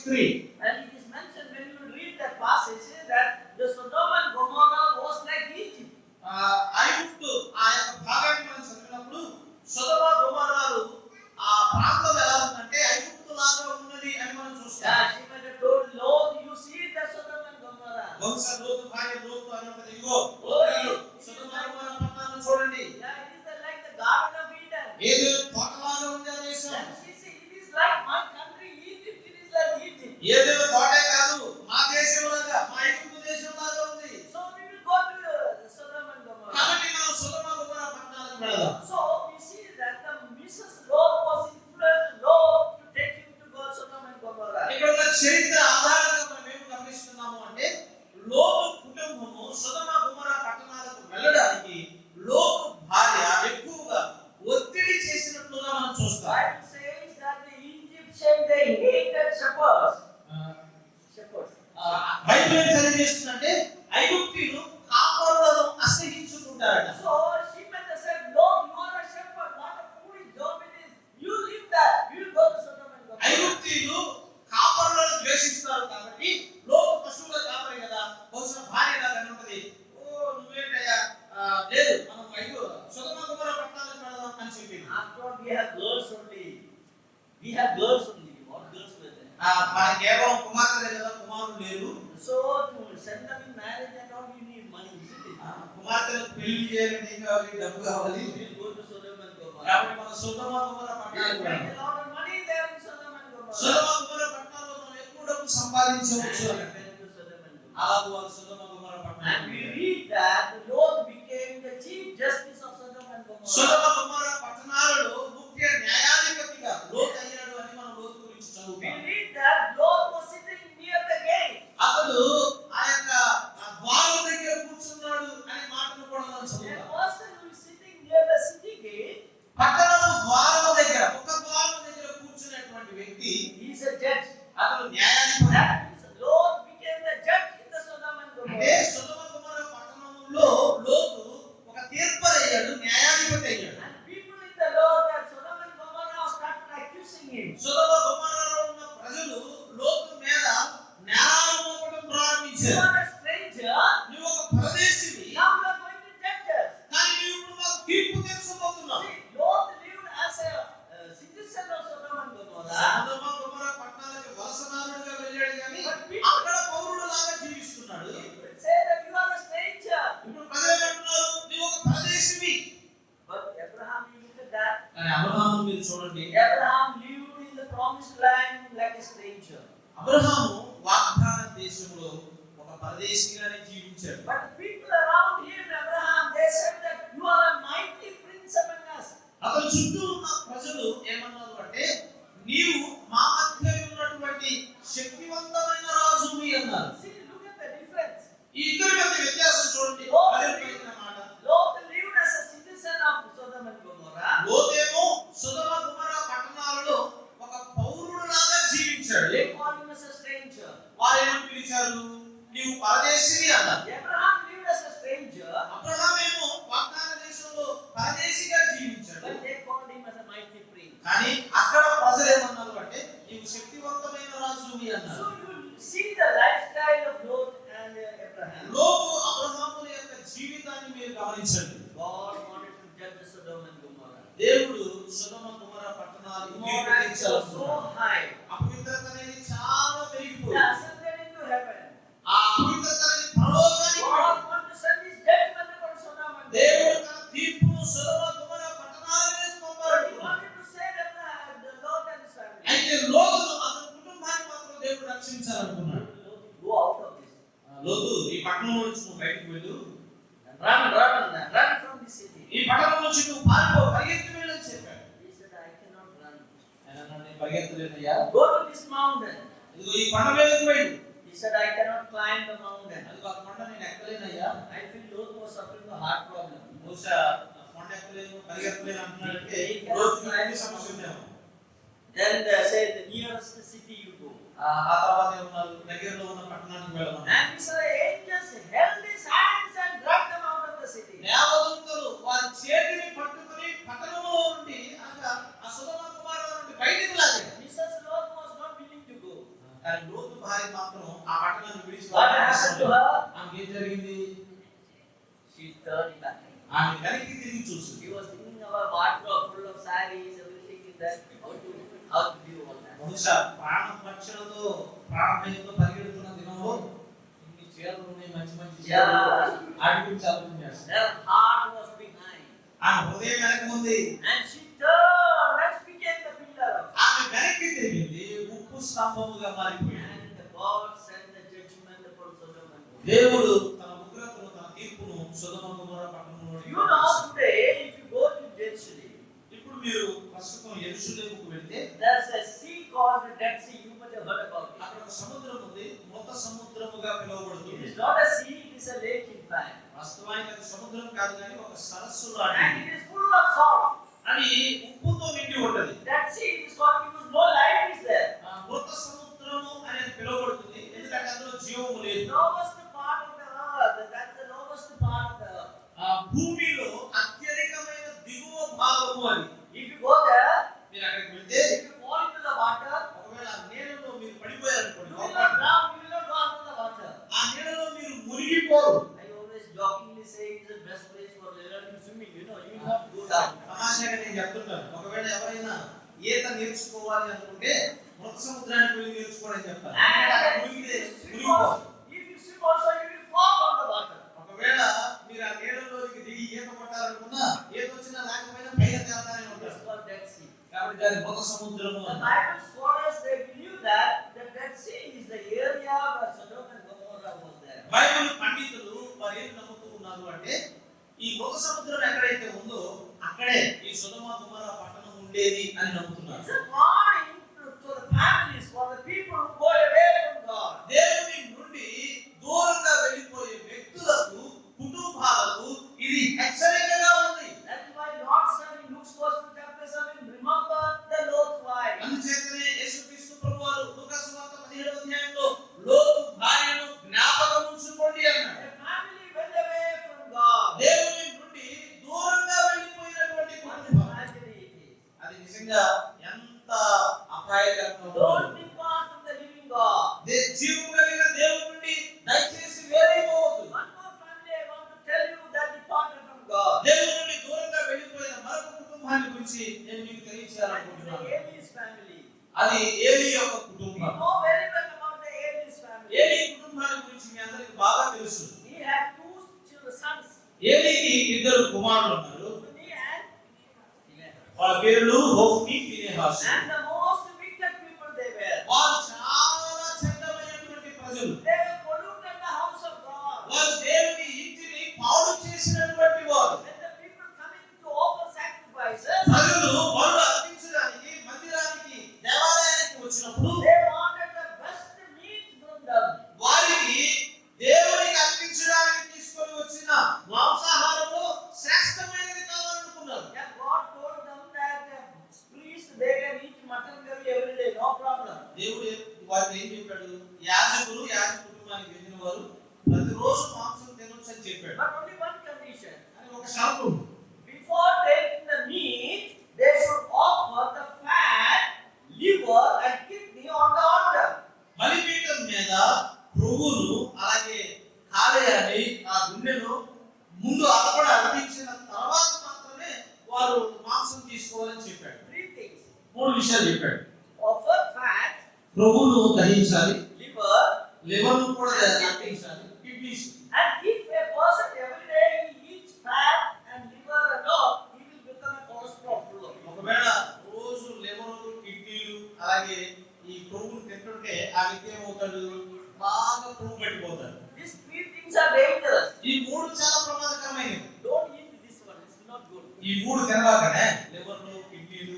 స్త్రీ. And it is mentioned when you read that passage that the Sodom and Gomorrah was like Egypt. ఐగుప్తు ఆ యొక్క భాగాన్ని మనం చదివినప్పుడు సొదొమ గొమొర్రాలు ఆ ప్రాంతం ఎలా ఉందంటే ఐగుప్తు లాగా ఉన్నది అని మనం చూస్తాం. Yeah, she might have told Lot, you see the Sodom and Gomorrah. బహుశా లోతు భార్య లోతు అనుకుంది, ఇదిగో లోతులు సొదొమ గొమొర్రా పట్టణాలను చూడండి. Yeah, it is like the Garden of Eden. ఏదో తోటలాగా ఉంది ఆ దేశం. And she said, it is like my country Egypt. It is like Egypt. ఏదో తోటే కాదు, మా దేశం లాగా, మా ఐగుప్తు దేశం లాగా ఉంది. So we will go to the Sodom and Gomorrah. కాబట్టి మనం సొదొమ గొమొర్రా పట్టణాలకు వెళదాం. So we see that the Mrs. Lot was influenced Lot to take him to go Sodom and Gomorrah. ఇక్కడ ఉన్న చరిత్ర ఆధారంగా మనం ఏం గమనిస్తున్నాము అంటే లోతు కుటుంబము సొదొమ గొమొర్రా పట్టణాలకు వెళ్ళడానికి లోతు భార్య ఎక్కువగా ఒత్తిడి చేసినట్లుగా మనం చూస్తాం. Bible says that the Egyptians they hated shepherds. Shepherds. Bible ఏం తెలియజేస్తుందంటే ఐగుప్తీయులు కాపరులను అసహించుకుంటారట. So she might have said, Lord, you are a shepherd, what a foolish job it is. You leave that. You will go to Sodom and Gomorrah. ఐగుప్తీయులు కాపరులను ద్వేషిస్తారు కాబట్టి లోతు పశువుల కాపరి కదా, బహుశా భార్య లాగా ఉంటది. ఓ నువ్వేంటయ్యా, లేదు మనం సొదొమ గొమొర్రా పట్టణాలకు వెళదాం అని చెప్పింది. After all, we have girls only. We have girls only. What girls were there? మన కేవలం కుమార్తెలే కదా, కుమారులు లేరు. So to send them in marriage and all, you need money, isn't it? కుమార్తెలకు పెళ్లి చేయాలంటే ఏం కావాలి, డబ్బు కావాలి. We'll go to Sodom and Gomorrah. కాబట్టి మన సొదొమ గొమొర్రా We పట్టణాలకు will make వెళదాం. a lot of money there in Sodom and Gomorrah. సొదొమ గొమొర్రా పట్టణాల్లో మనం ఎక్కువ డబ్బు సంపాదించవచ్చు And అని. we went to Sodom and Gomorrah. అలాగే వాళ్ళు సొదొమ గొమొర్రా And పట్టణాలకు we వెళ్ళారు. read that the Lord became the chief justice of Sodom and Gomorrah. సొదొమ గొమొర్రా పట్టణాలలో ముఖ్య న్యాయాధిపతిగా లోతు అయ్యాడు అని మనం లోతు గురించి We చదువుతాం. read that Lot was sitting near the gate. అతడు ఆ యొక్క ద్వారం దగ్గర కూర్చున్నాడు అనే మాటను కూడా మనం A చదువుతాం. person who is sitting near the city gate, పట్టణము ద్వారం దగ్గర, ఒక ద్వారం దగ్గర కూర్చున్నటువంటి వ్యక్తి he is a judge. అతడు న్యాయాధిపతి. That means Lot became the judge in the Sodom and అంటే Gomorrah. సొదొమ గొమొర్రా పట్టణంలో లోతు ఒక తీర్పరయ్యాడు, న్యాయాధిపతి అయ్యాడు. And people in the Lord that Sodom and Gomorrah started accusing him. సొదొమ గొమొర్రాలో ఉన్న ప్రజలు లోతు మీద నేరాలు మోపడం You ప్రారంభించారు. are a stranger. నువ్వు ఒక పరదేశివి, Now you are going to judge us. కానీ నువ్వు ఇప్పుడు మాకు తీర్పు తీర్చబోతున్నావు. See, Lot lived as a citizen of Sodom and Gomorrah. సొదొమ గొమొర్రా పట్టణాలకు వలసదారుడిగా వెళ్ళాడు కానీ అక్కడ పౌరుడు లాగా జీవిస్తున్నాడు. People say that you are a stranger. ఇప్పుడు ప్రజలు అంటున్నారు నువ్వు ఒక పరదేశివి. But Abraham, you look at that. కానీ అబ్రహాము మీరు చూడండి, Abraham lived in the promised land like a stranger. Abraham వాగ్దాన దేశంలో ఒక పరదేశిగానే జీవించాడు. But the people around him, Abraham, they said that you are a mighty prince among us. అతని చుట్టూ ఉన్న ప్రజలు ఏమన్నారు అంటే నీవు మా మధ్య ఉన్నటువంటి శక్తివంతమైన రాజువి అన్నారు. See, look at the difference. ఈ ఇద్దరి మధ్య వ్యత్యాసం చూడండి. ప్రజలు పలికిన మాట. Lot lived as a citizen of Sodom and Gomorrah. లోతేమో సొదొమ గొమొర్రా పట్టణాలలో ఒక పౌరుడు లాగా జీవించాడు. They called him as a stranger. వారు ఏమని పిలిచారు, నీవు పరదేశివి అన్నారు. Abraham lived as a stranger, అబ్రహామేమో వాగ్దాన దేశంలో పరదేశిగా జీవించాడు. but they called him as a mighty prince. కానీ అక్కడ ప్రజలు ఏమన్నారు అంటే నీవు శక్తివంతమైన రాజువి అన్నారు. So you see the lifestyle of Lot and Abraham. లోతు అబ్రహాముల యొక్క జీవితాన్ని మీరు గమనించండి. God wanted to judge Sodom and Gomorrah. దేవుడు సొదొమ గొమొర్రా పట్టణాలకు తీర్పు Immorality was so తీర్చాలనుకున్నాడు. high. అపవిత్రత అనేది చాలా They పెరిగిపోయింది. ascended into heaven. ఆ అపవిత్రత అనేది పరలోకానికి God వెళ్ళింది. wanted to send his judgment upon Sodom and దేవుడు Gomorrah. తన తీర్పును సొదొమ గొమొర్రా పట్టణాల మీద But he పంపాలనుకున్నాడు. wanted to save Abraham, the Lot and his family. అయితే లోతును అతని కుటుంబాన్ని మాత్రం దేవుడు రక్షించాలనుకున్నాడు. Lot, go out of this. లోతు ఈ పట్టణం నుంచి నువ్వు బయటకు వెళ్ళు, And run from the city. ఈ పట్టణం నుంచి నువ్వు పారిపో, పరిగెత్తి వెళ్ళు అని చెప్పాడు. He said, I cannot run. ఆయన అన్నాడు, నేను పరిగెత్తలేనయ్యా, Go to this mountain. ఇదిగో ఈ కొండ మీదకు వెళ్ళు. He said, I cannot climb the mountain. అదిగో ఆ కొండ నేను ఎక్కలేనయ్యా. I feel Lot was suffering a heart problem. బహుశా ఆ కొండ ఎక్కలేను, పరిగెత్తలేను అంటున్నాడంటే లోతుకి అన్ని సమస్య ఉందేమో. Then they said, the nearest city you go. ఆ తర్వాత ఏమన్నారు, దగ్గరలో ఉన్న పట్టణానికి వెళ్ళమన్నారు. And he said, angels held his hands and dragged them out of the city. దేవదూతలు వారి చేతిని పట్టుకొని పట్టణంలో నుండి అనగా ఆ సొదొమ గొమొర్రా నుండి బయటికి లాగారు. Mrs. Lot was not willing to go. కానీ లోతు భార్య మాత్రం ఆ పట్టణాన్ని విడిచి What happened to her? ఆమెకి ఏం జరిగింది? She turned back. ఆమె వెనక్కి తిరిగి చూసింది. She was thinking of her wardrobe full of sarees, everything in that. How to do all that. బహుశా ప్రాణ పక్షులతో ప్రాణభయంతో పరిగెడుతున్న దినంలో ఇన్ని చీరలు ఉన్నాయి, మంచి మంచి చీరలు, వాటి గురించి ఆలోచన చేస్తుంది. Her heart was behind. ఆమె హృదయం వెనక ఉంది. And she turned and became the pillar. ఆమె వెనక్కి తిరిగింది, ఉప్పు స్తంభముగా మారిపోయింది. And God sent the judgment upon Sodom and Gomorrah. దేవుడు తన ఉగ్రతను, తన తీర్పును సొదొమ గొమొర్రా పట్టణంలో You know, today, if you go to Jerusalem, ఇప్పుడు మీరు ప్రస్తుతం యెరూషలేముకు వెళ్తే there's a sea called the Dead Sea. You must have heard about it. అక్కడ ఒక సముద్రం ఉంది, మృత సముద్రముగా It పిలువబడుతుంది. is not a sea, it is a lake in fact. వాస్తవానికి అది సముద్రం కాదు కానీ ఒక సరస్సు లాంటిది. And it is full of salt. అది ఉప్పుతో నిండి ఉంటది. That sea is called because no life is there. ఆ మృత సముద్రము అనేది పిలువబడుతుంది ఎందుకంటే అందులో జీవము లేదు. Lowest part of the earth, that's the lowest part of the earth. ఆ భూమిలో అత్యధికమైన దిగువ భాగము అది. If you go there, మీరు అక్కడికి వెళ్తే if you fall into the water, ఒకవేళ ఆ నీళ్ళలో మీరు పడిపోయారనుకోండి, you will not drown, you will not go under the water. ఆ నీళ్ళలో మీరు మునిగిపోరు. I always jokingly say it's the best place for learning swimming. You know, you will not go down. తమాషాగా నేను చెప్తుంటాను, ఒకవేళ ఎవరైనా ఈత నేర్చుకోవాలి అనుకుంటే మృత సముద్రానికి వెళ్ళి నేర్చుకోవాలని చెప్తాను. అక్కడ మునిగితే మునిగిపోరు. If you swim also, you will fall on the water. ఒకవేళ మీరు ఆ నీళ్ళలోకి దిగి ఈత కొట్టాలనుకున్నా ఈత వచ్చినా లేకపోయినా పైన తేలుతానే It's ఉంటారు. called Dead Sea. కాబట్టి దాని మృత సముద్రము The అన్నారు. Bible scholars they believe that the Dead Sea is the area where Sodom and Gomorrah was there. Bible పండితులు వారు ఏం నమ్ముతూ ఉన్నారు అంటే ఈ మృత సముద్రం ఎక్కడైతే ఉందో అక్కడే ఈ సొదొమ గొమొర్రా పట్టణం ఉండేది అని నమ్ముతున్నారు. It's a warning to the families, for the people who go away from God. దేవుని నుండి దూరంగా వెళ్ళిపోయే వ్యక్తులకు, కుటుంబాలకు ఇది హెచ్చరికగా ఉంది. That is why Lord said in Luke's Gospel chapter 7, remember the Lord's wife. అందుచేతనే యేసుక్రీస్తు ప్రభువారు లూకా సువార్త 17వ అధ్యాయంలో లోతు భార్యను జ్ఞాపకం ఉంచుకోండి అన్నాడు. The family went away from God. దేవుని నుండి దూరంగా వెళ్ళిపోయినటువంటి What a కుటుంబం. tragedy it is. అది నిజంగా ఎంత అపాయకరంగా Don't ఉంది. depart from the living God. జీవము కలిగిన దేవుని నుండి దయచేసి వేరైపోవద్దు. One more family I want to tell you that departed from God. దేవుని నుండి దూరంగా వెళ్ళిపోయిన మరొక కుటుంబాన్ని గురించి నేను మీకు That is తెలియజేయాలనుకుంటున్నాను. the Eli's family. అది ఏలీ యొక్క We కుటుంబం. know very well about the Eli's family. Eli కుటుంబాన్ని గురించి మీ అందరికీ బాగా తెలుసు. He had two sons, ఏలీకి ఇద్దరు కుమారులు ఉన్నారు. Hophni and Phinehas. వాళ్ళ పేర్లు Hophni, Phinehas. And the most wicked people they were. వారు చాలా చెడ్డమైనటువంటి ప్రజలు. They were polluted the house of God. వారు దేవుని ఇంటిని పాడు చేసినటువంటి వారు. When the people coming to offer sacrifices, ప్రజలు బలులు అర్పించడానికి మందిరానికి, దేవాలయానికి వచ్చినప్పుడు they wanted the best meat from them. వారికి దేవునికి అర్పించడానికి తీసుకొని వచ్చిన మాంసాహారంలో శ్రేష్టమైనది కావాలనుకున్నారు. Yeah, God told them that priests they can eat mutton curry every day, no problem. దేవుడు వారికి ఏం చెప్పాడు? యాజకులు, యాజక కుటుంబానికి చెందిన వారు ప్రతిరోజు మాంసం తినొచ్చు అని చెప్పాడు. But only one condition. అని ఒక షరతు ఉంది. Before taking the meat, they should offer the fat, liver and kidney on the altar. బలిపీఠం మీద ప్రభువును అలాగే కాలేయాన్ని, ఆ గుండెను ముందు అర్పించిన తర్వాత మాత్రమే వారు మాంసం తీసుకోవాలని చెప్పాడు. Three things. 3 విషయాలు చెప్పాడు. Offer fat, ప్రభువును దహించాలి, liver, లివర్ను కూడా దహించాలి, kidneys. and if a person every day he eats fat and liver and all, he will become a cholesterol full of it. ఒకవేళ రోజు లివరు, కిడ్నీలు అలాగే ఈ ప్రభువును తింటుంటే ఆ వ్యక్తి ఏమవుతాడు? బాగా పురుగు పట్టిపోతాడు. These three things are dangerous. ఈ 3 చాలా ప్రమాదకరమైనవి. Don't eat this one, it's not good. ఈ 3 తినబాకనే లివర్లు, కిడ్నీలు,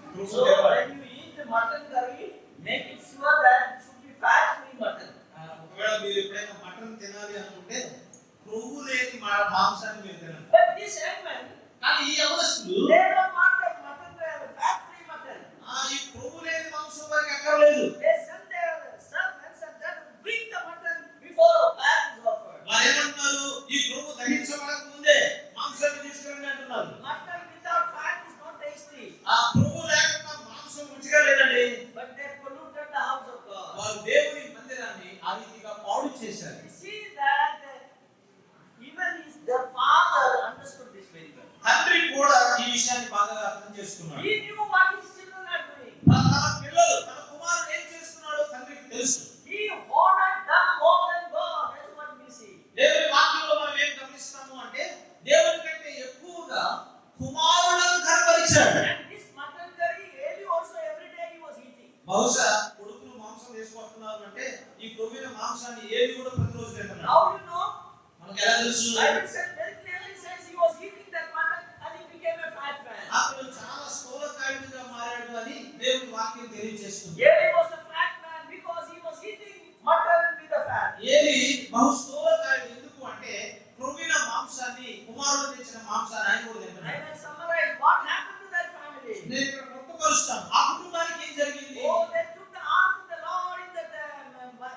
పురుగు So తినబాక. when you eat mutton curry, make it sure that it should be fat-free mutton. ఒకవేళ మీరు ఎప్పుడైనా మటన్ తినాలి అనుకుంటే పురుగు లేని మాంసాన్ని మీరు తినండి. But these young men, కానీ ఈ యవనస్తులు they don't want that mutton, fat-free mutton. ఈ పురుగు లేని మాంసం వారికి అక్కర్లేదు. They send their servants and tell them, bring the mutton before fat is offered. వారు ఏమంటున్నారు? ఈ పురుగు దహించబడక ముందే మాంసాన్ని తీసుకురండి అంటున్నారు. Mutton without fat is not tasty. ఆ పురుగు లేకుండా మాంసం రుచిగా లేదండి. But they polluted the చేసుకున్నాడు. He knew what his children are doing. తన పిల్లలు తన కుమారుడు ఏం చేస్తున్నాడో తండ్రికి తెలుసు. He honored them more than God. That's what we see. దేవుని వాక్యంలో మనం ఏం గమనిస్తాము అంటే దేవుని కంటే ఎక్కువగా కుమారులను ఘనపరిచాడు. And this mutton curry, Eli also every day he was eating. బహుశా కొడుకులు మాంసం వేసుకుంటున్నారు అంటే ఈ కొవ్విన మాంసాన్ని ఏది కూడా ప్రతిరోజు తింటున్నాడు. How do you know? మనకు ఎలా తెలుసు? Bible says very clearly says he was eating that mutton and he became a fat man. అతను చాలా స్థూలకాయుడిగా మారాడు అని దేవుని వాక్యం తెలియజేస్తుంది. Eli was a fat man because he was eating mutton with the fat. ఏలి బహు స్థూలకాయుడు ఎందుకు అంటే కొవ్విన మాంసాన్ని కుమారుడు తెచ్చిన మాంసాన్ని ఆయన కూడా I తింటున్నాడు. will summarize what happened to that family. నేను ఇక్కడ మొట్టమొదటిస్తాను ఆ కుటుంబానికి ఏం జరిగింది? Oh, they took the ark of the Lord in the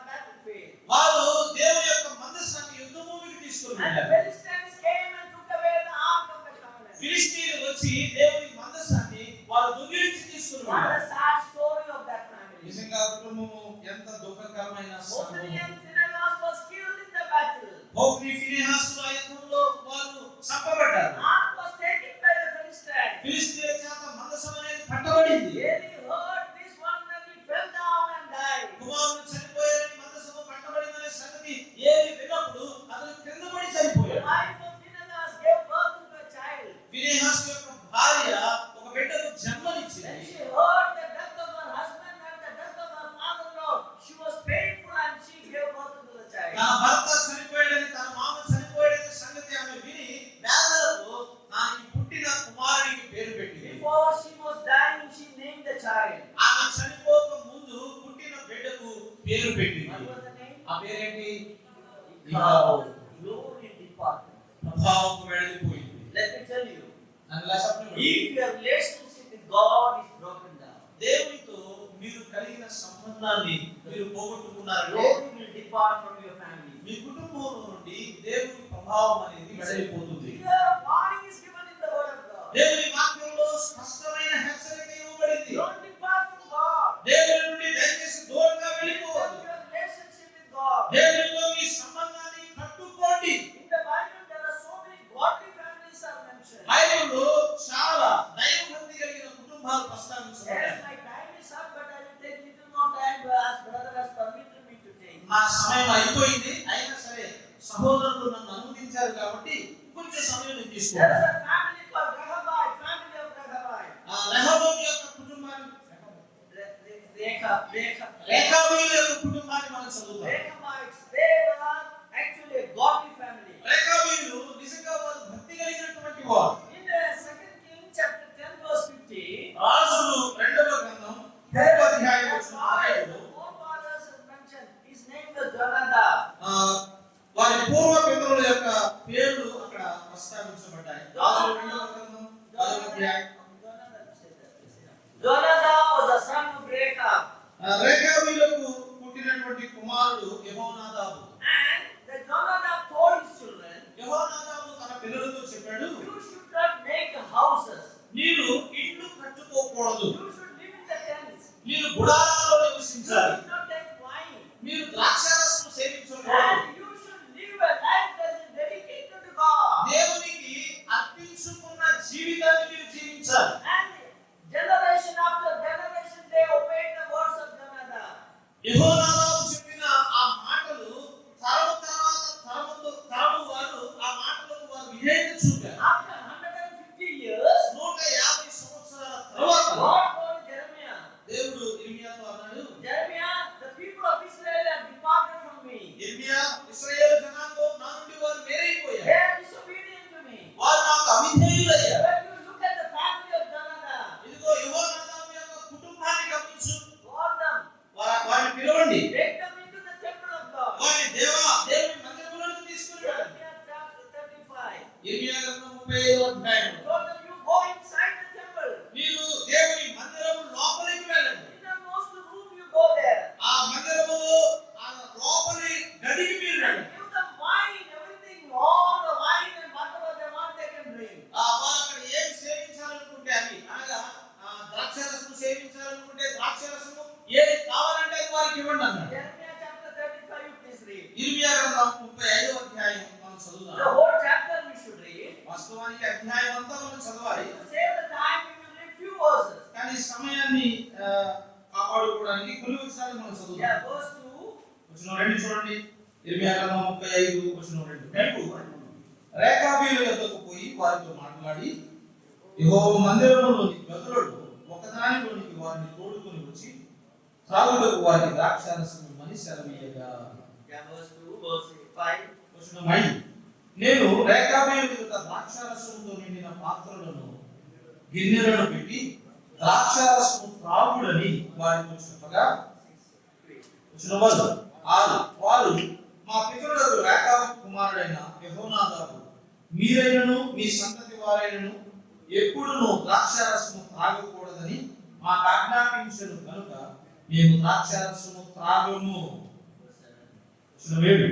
battlefield. వారు దేవుని యొక్క మందసాన్ని యుద్ధ భూమికి తీసుకొని And the వెళ్ళారు. Philistines came and took away the ark of the covenant. ఫిలిష్తీయులు వచ్చి దేవుని మందసాన్ని వారు దొంగిలించి తీసుకొని What a వెళ్ళారు. sad story of that family. నిజంగా కుటుంబము ఎంత దుఃఖకరమైన Hophni సంభవం. and Phinehas was killed in the battle. Hophni ఫినెహాసుల యుద్ధంలో వారు చంపబడ్డారు. Ark was taken by the Philistines. ఫిలిష్తీయుల చేత మందసం అనేది పట్టబడింది. Eli heard this one and he fell down and died. కుమారుడు చనిపోయారని మందసము పట్టబడిందనే సంగతి ఏలి విన్నప్పుడు అతను కింద పడి The చనిపోయాడు. wife of Phinehas gave birth to a child. Phinehas యొక్క భార్య ఒక బిడ్డకు When జన్మనిచ్చింది. she heard the death of her husband and the death of her father-in-law, she was painful and she gave birth to the child. తన భర్త చనిపోయాడని తన మామ చనిపోయాడనే సంగతి ఆమె విని వేదనతో నాకు పుట్టిన కుమారునికి పేరు పెట్టింది. Before she was dying, she named the child. ఆమె చనిపోక ముందు పుట్టిన బిడ్డకు పేరు పెట్టింది. What was the name? ఆ పేరేంటి? Glory department. ప్రభావము వెళ్ళిపోయింది. Let me tell you, నన్ను ఇలా చెప్పనివ్వండి. if your relationship with God is broken down, దేవునితో మీరు కలిగిన సంబంధాన్ని మీరు పోగొట్టుకున్నారంటే glory will depart from your family. మీ కుటుంబం నుండి దేవుని ప్రభావం అనేది వెళ్ళిపోతుంది. Clear warning is given in the word of God. దేవుని వాక్యంలో స్పష్టమైన హెచ్చరిక ఇవ్వబడింది. Don't depart from God. దేవుని నుండి దయచేసి దూరంగా Build వెళ్ళిపోవద్దు. your relationship with God. దేవునితో మీ సంబంధాన్ని కట్టుకోండి. In the Bible, there are so many godly families are mentioned. బైబిల్లో చాలా దైవభక్తి కలిగిన కుటుంబాలు ప్రస్తావించబడ్డాయి. Yes, my time is up, but I will take little more time as brother has permitted me to take. నా సమయం అయిపోయింది. అయినా సరే సహోదరులు నన్ను అనుమతించారు కాబట్టి కొంచెం సమయం నేను There తీసుకుంటాను. is a family called Rehoboam, family of Rehoboam. రెహబాము యొక్క కుటుంబాన్ని రేఖాబీయుల యొక్క కుటుంబాన్ని మనం చదువుతాం. Rehoboamites, they are actually a godly family. రేఖాబీయులు నిజంగా వారు భక్తి కలిగినటువంటి వారు. In the 2 Kings chapter 10 verse 50, రాజులు రెండవ గ్రంథం there 10వ is అధ్యాయం a వచనం father, 5లో the forefathers is mentioned. His name was Jonadab. వారి పూర్వ పితరుల యొక్క పేర్లు అక్కడ ప్రస్తావించబడ్డాయి. రాజులు రెండవ గ్రంథం 10వ అధ్యాయం. Jonadab was the son of Rechab. రేఖాబీయులకు పుట్టినటువంటి కుమారుడు యెహోనాదాబు. And the Jonadab told his children, యెహోనాదాబు తన పిల్లలతో చెప్పాడు, you should not make houses. మీరు ఇల్లు కట్టుకోకూడదు. You should live in the tents. మీరు గుడారాల్లో You నివసించాలి. should not take wine. మీరు ద్రాక్షారసం సేవించకూడదు. And you should live a life that is dedicated to God. దేవునికి అర్పించుకున్న జీవితాన్ని మీరు జీవించాలి. And generation after generation they obeyed the words of Jonadab. యెహోనాదాబు చెప్పిన ఆ మాటలు తరము తర్వాత తరము వారు ఆ మాటలకు వారు విధేయత చూపారు. After 150 years, 150 సంవత్సరాల తరువాత God told Jeremiah, దేవుడు ఇర్మియాతో అన్నాడు, Jeremiah, the people of Israel have departed from me. ఇర్మియా, ఇశ్రాయేలు జనాంగం నా నుండి వారు They వేరైపోయారు. are disobedient to me. వారు నాకు అవిధేయులయ్యారు. When you look at the family of Jonadab, ఇదిగో యెహోనాదాబు యొక్క కుటుంబాన్ని గమనించు. call them, వారిని పిలవండి. take them into the temple of God. వారిని దేవుని మందిరంలోకి తీసుకుని వెళ్ళండి. Jeremiah chapter 35. ఇర్మియా గ్రంథం 35వ అధ్యాయం. Told them, you go inside the temple. మీరు దేవుని మందిరము లోపలికి వెళ్ళండి. Innermost room you go there. ఆ మందిరములో ఆ లోపలి గదికి మీరు And వెళ్ళండి. give them wine, everything, all the wine and whatever they want they can drink. వారు అక్కడ ఏమి సేవించాలనుకుంటే అవి అనగా ద్రాక్షారసము సేవించాలనుకుంటే ద్రాక్షారసము ఏది కావాలంటే అది వారికి ఇవ్వండి అన్నాడు. Jeremiah chapter 35 you please read. ఇర్మియా గ్రంథం 35వ అధ్యాయం మనం The చదువుదాం. whole chapter we should read. వాస్తవానికి అధ్యాయం అంతా మనం చదవాలి. To save the time we will read few సమయాన్ని కాపాడుకోవడానికి కొన్ని వచనాలు మనం చదువుతాం. Yeah, verse 2. వచనం 2 చూడండి. ఇర్మియా గ్రంథం 35 వచనం 2. నీవు రేకాబీయుల యొద్దకు పోయి వారితో మాట్లాడి యెహోవా మందిరములోని గదులలో ఒకదానిలోనికి వారిని తోడుకొని వచ్చి త్రాగుటకు వారి ద్రాక్షారసము ఇమ్మని సెలవీయగా. Yeah, verse 2, verse 5. వచనం 5. నేను రేకాబీయుల యొద్ద ద్రాక్షారసముతో నిండిన పాత్రలను గిన్నెలను పెట్టి ద్రాక్షారసము త్రాగుడని వారితో చెప్పగా. వచనం 6. వారు మా పితరులకు రేకాబు కుమారుడైన యెహోనాదాబు మీరైనను మీ సంతతి వారైనను ఎప్పుడును ద్రాక్షారసము త్రాగకూడదని మాకు ఆజ్ఞాపించను కనుక మేము ద్రాక్షారసము త్రాగము. వచనం 7.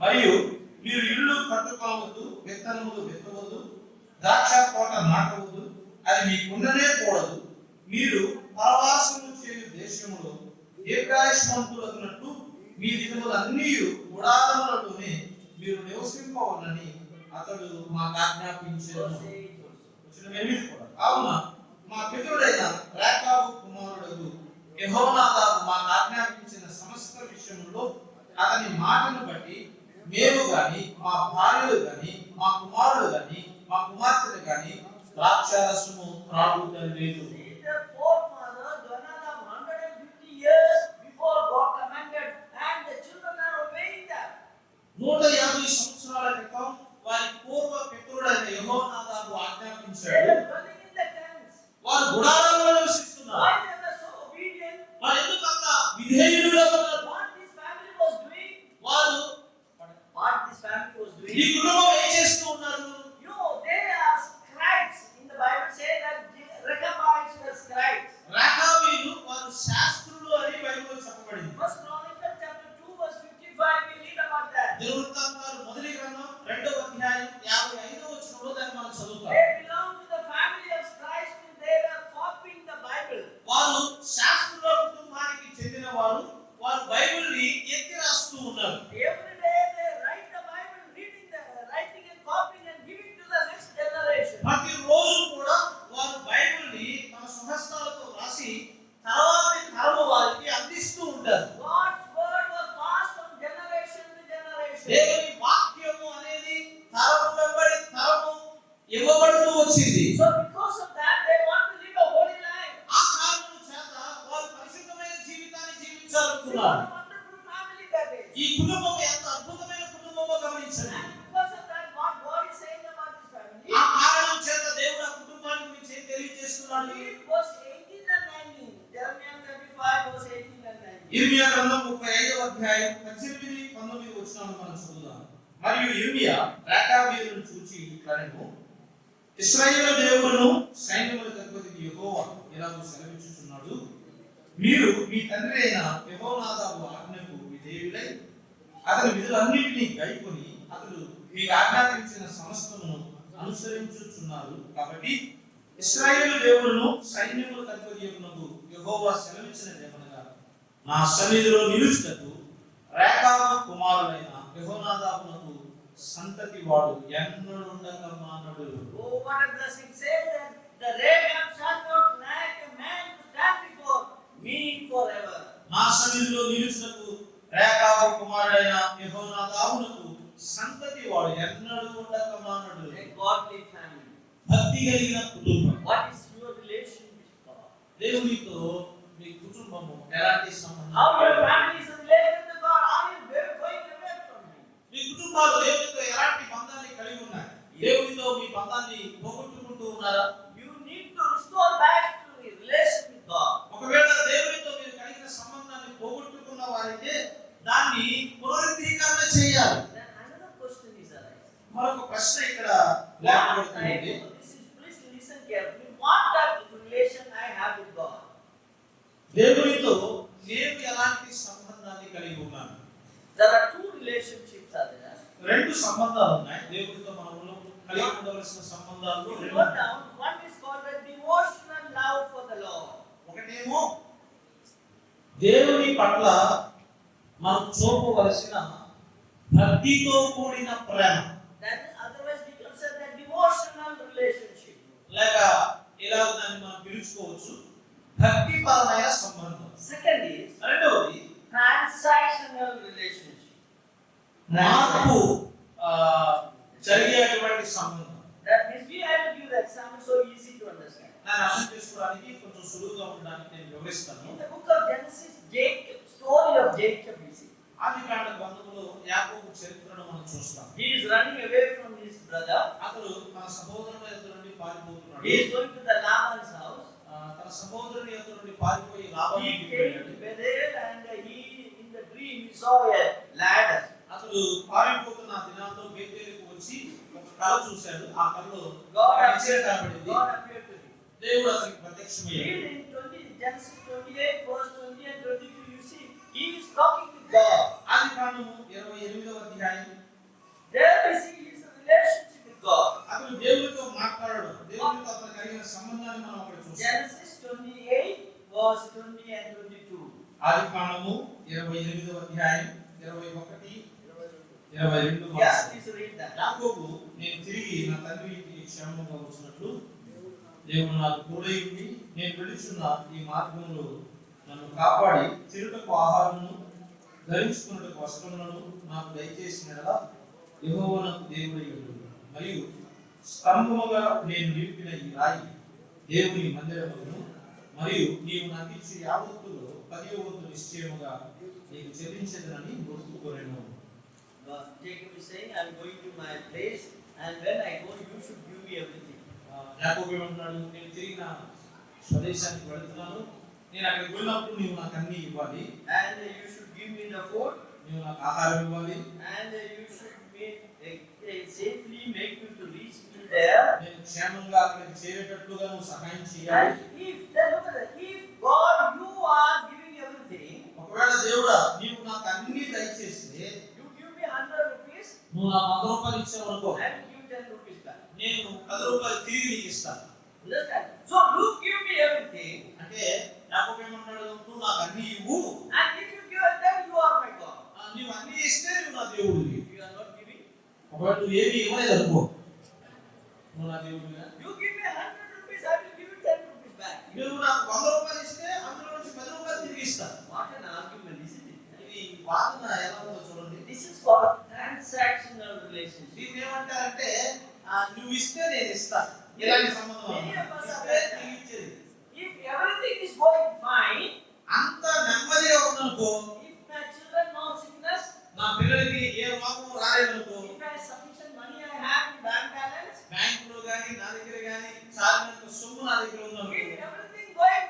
మరియు మీరు ఇల్లు కట్టుకోవద్దు, విత్తనములు విత్తవద్దు, ద్రాక్ష తోట నాటవద్దు, అది మీకుండనే కూడదు. మీరు పరవాసము చేయు దేశములో దీర్ఘాయుష్మంతులగునట్టు మీ దినములన్నీ గుడారములలోనే మీరు నివసింపవలని అతడు మాకు ఆజ్ఞాపించాను. కావున మా పితరుడైన రేకాబు కుమారుడు యెహోనాదాబు మాకు ఆజ్ఞాపించిన సమస్త విషయంలో అతని మాటను బట్టి మేము గాని మా భార్యలు గాని మా కుమారులు గాని మా కుమార్తెలు గాని ద్రాక్షారసము త్రాగుటలేదు. The forefather, Jonadab, 150 years before God commanded, and the children are obeying that. 150 సంవత్సరాల క్రితం వారి పూర్వ పితరుడైన యెహోనాదాబు They ఆజ్ఞాపించాడు. were dwelling in the tents. వారు గుడారాల్లో నివసిస్తున్నారు. Why they were so obedient? వారు ఎందుకు అంత విధేయులుగా ఉన్నారు? What this family was doing? వారు What this family was ఈ doing? కుటుంబం ఏం చేస్తూ ఉన్నారు? You know, they are scribes. In the Bible says that Rechabites were scribes. రేకాబీయులు వారు శాస్త్రులు అని బైబిల్లో చెప్పబడింది. First Chronicles chapter 2 verse 55 we read about that. దినవృత్తాంతాలు మొదటి గ్రంథం 2వ అధ్యాయం 55వ వచనంలో దాన్ని మనం చదువుతాం. They belong to the family of Christ and they were copying the Bible. వారు శాస్త్రుల కుటుంబానికి చెందిన వారు. వారు బైబిల్ని ఎత్తి రాస్తూ ఉన్నారు. Every day they write the Bible, writing and copying and giving to the next generation. ప్రతి రోజు కూడా వారు బైబిల్ని తమ స్వహస్తాలతో రాసి తర్వాతి తరము వారికి అందిస్తూ ఉంటారు. God's word was passed from generation to generation. దేవుని వాక్యము అనేది తరము వెంబడి తరము ఇవ్వబడుతూ వచ్చింది. So because of that they want to live a holy life. ఆ కారణం చేత వారు పరిశుద్ధమైన జీవితాన్ని See జీవించాలనుకున్నారు. what a wonderful family that is. ఈ కుటుంబం ఎంత అద్భుతమైన కుటుంబమో గమనించండి. And because of that what God is saying about this family. ఆ కారణం చేత దేవుడు ఆ కుటుంబానికి గురించి ఏం తెలియజేస్తున్నాడు? Read verse 18 and 19. Jeremiah 35 verse 18 and 19. ఇర్మియా గ్రంథం 35వ అధ్యాయం 18, 19 వచనాలను మనం చదువుదాం. మరియు ఇర్మియా రేకాబీయులను చూచి ఇట్లనెను, ఇశ్రాయేలు దేవుడును సైన్యములకు అధిపతి యెహోవా ఇలాగ సెలవిచ్చుచున్నాడు, మీరు మీ తండ్రి అయిన యెహోనాదాబు ఆజ్ఞకు విధేయులై అతని విధులన్నిటినీ గైకొని అతడు మీకు ఆజ్ఞాపించిన సమస్తమును అనుసరించుచున్నారు. కాబట్టి ఇశ్రాయేలు దేవుడును సైన్యములకు అధిపతి యెహోవా సెలవిచ్చినదేమనగా, నా సన్నిధిలో నిలుచుటకు రేకాబు కుమారుడైన యెహోనాదాబునకు సంతతి వాడు ఎన్నడుండక మానడు. Oh, what a blessing. Say that the Rahab shall not lack a man to stand before me forever. నా సన్నిధిలో నిలుచుటకు రేకాబు కుమారుడైన యెహోనాదాబునకు సంతతి వాడు ఎన్నడూ ఉండక మానడు. A godly family. భక్తి కలిగిన కుటుంబం. What is your relation with God? దేవునితో మీ కుటుంబము ఎలాంటి సంబంధం? How your family is related to God? Are you going away from Him? మీ కుటుంబాలు దేవునితో ఎలాంటి బంధాన్ని కలిగి ఉన్నాయి? దేవునితో మీ బంధాన్ని పోగొట్టుకుంటూ ఉన్నారా? You need to restore back to the relation with God. ఒకవేళ దేవునితో మీరు కలిగిన సంబంధాన్ని పోగొట్టుకున్న వారైతే దాన్ని పునరుద్ధీకరణ చేయాలి. Then another question is arising. మరొక ప్రశ్న ఇక్కడ What లేకపోతుంది. type- Please listen carefully. What type of relation I have with God? దేవునితో నేను ఎలాంటి సంబంధాన్ని కలిగి ఉన్నాను? There are two relationships are there. రెండు సంబంధాలు ఉన్నాయి. దేవునితో మనము కలిగి ఉండవలసిన సంబంధాలు You రెండు. note down, one is called a devotional love for the Lord. ఒకటేమో దేవుని పట్ల మనం చూపవలసిన భక్తితో కూడిన ప్రేమ, That is otherwise we consider the devotional relationship. లేక ఇలా దాన్ని మనం పిలుచుకోవచ్చు భక్తిపరమైన సంబంధం. Second is రెండవది transactional relationship. మార్పు జరిగేటువంటి సంబంధం. That means we have to give the example so easy to understand. దాన్ని అర్థం చేసుకోవడానికి కొంచెం సులువుగా ఉండడానికి నేను వివరిస్తాను. In the book of Genesis, Jacob, story of Jacob we see. ఆదికాండ గ్రంథంలో యాకోబు చరిత్రను మనం చూస్తాం. He is running away from his brother. అతడు తన సహోదరుని ఎదుట నుండి పారిపోతున్నాడు. He is going to the Laban's house. తన సహోదరుని ఎదుట నుండి పారిపోయి లాబాను He ఇంటికి came వెళ్ళాడు. to Bethel and he in the dream he saw a ladder. అతడు పారిపోతున్న ఆ దినాల్లో బేతేలుకు వచ్చి ఒక కల చూశాడు. ఆ కలలో God నిశ్చయం కనబడింది. appeared to him. దేవుడు అతనికి ప్రత్యక్షమయ్యాడు. Read in Genesis 28 verse 20 and 22 you see he is talking to God. ఆదికాండము 28వ అధ్యాయం. There we see his relationship with God. అతడు దేవునితో మాట్లాడాడు. దేవునితో అతనికి కలిగిన సంబంధాన్ని మనం అక్కడ చూస్తాం. Genesis 28 verse 20 and 22. ఆదికాండము 28వ అధ్యాయం 21 22 Yeah, please read that. యాకోబు నేను తిరిగి నా తండ్రి ఇంటికి క్షేమంగా వచ్చినట్లు దేవుడు నాకు తోడై ఉండి నేను వెళుచున్న ఈ మార్గంలో నన్ను కాపాడి తిరుగుటకు ఆహారమును ధరించుకున్నట్టుకు వస్త్రములను నాకు దయచేసినలా యెహోవా నాకు దేవుడై ఉండును. మరియు స్తంభముగా నేను నిలిపిన ఈ రాయి దేవుని మందిరమును మరియు నీవు నాకు ఇచ్చే యావత్తులో 10వ వంతు నిశ్చయముగా నీకు చెల్లించదనని మొక్కుకొనెను. Jacob is saying, I am going to my place, and when I go, you should give me everything. యాకోబు ఏమంటున్నాడు, నేను తిరిగి నా స్వదేశానికి వెళ్తున్నాను, నేను అక్కడికి వెళ్ళినప్పుడు నీవు నాకు అన్ని ఇవ్వాలి, And you should give me the food, నీవు నాకు ఆహారం ఇవ్వాలి, and you should safely make me to reach me there. నేను క్షేమంగా అక్కడికి చేరేటట్లుగా నువ్వు సహాయం చేయాలి. And look at that, if God, you are giving everything, ఒకవేళ దేవుడా నీవు నాకు అన్ని దయచేస్తే you give me 100 rupees, నువ్వు నాకు 100 రూపాయలు ఇచ్చావు అనుకో, and give 10 rupees back. నేను 10 రూపాయలు తిరిగి నీకు ఇస్తాను. Understand? So you give me everything, అంటే యాకోబు ఏమంటున్నాడు, నువ్వు నాకు అన్ని ఇవ్వు, and if you give it, then you are my God. నీవు అన్ని ఇస్తే నువ్వు నా దేవుడివి. If you are not giving, ఒకవేళ నువ్వు ఏమి ఇవ్వలేదు అనుకో, నువ్వు నా దేవుడివిగా. you give me 100 rupees, I will give you 10 rupees back. నువ్వు నాకు 100 రూపాయలు ఇస్తే అందులో నుంచి 10 రూపాయలు తిరిగి ఇస్తాను. What an argument, isn't it? ఇది వాదన ఎలా ఉందో చూడండి. This is called transactional relationship. దీన్ని ఏమంటారంటే నువ్వు ఇస్తే నేను ఇస్తాను. ఇలాంటి సంబంధం Many of us are ఇస్తే like that. నీకు ఇచ్చేది. If everything is going fine, అంత నెమ్మదిగా ఉందనుకో, if my children no sickness, నా పిల్లలకి ఏ రోగం రాలేదనుకో, if I have sufficient money I have in bank balance, బ్యాంకులో గానీ నా దగ్గర గానీ చాలినంత సొమ్ము నా దగ్గర ఉందనుకో, if everything going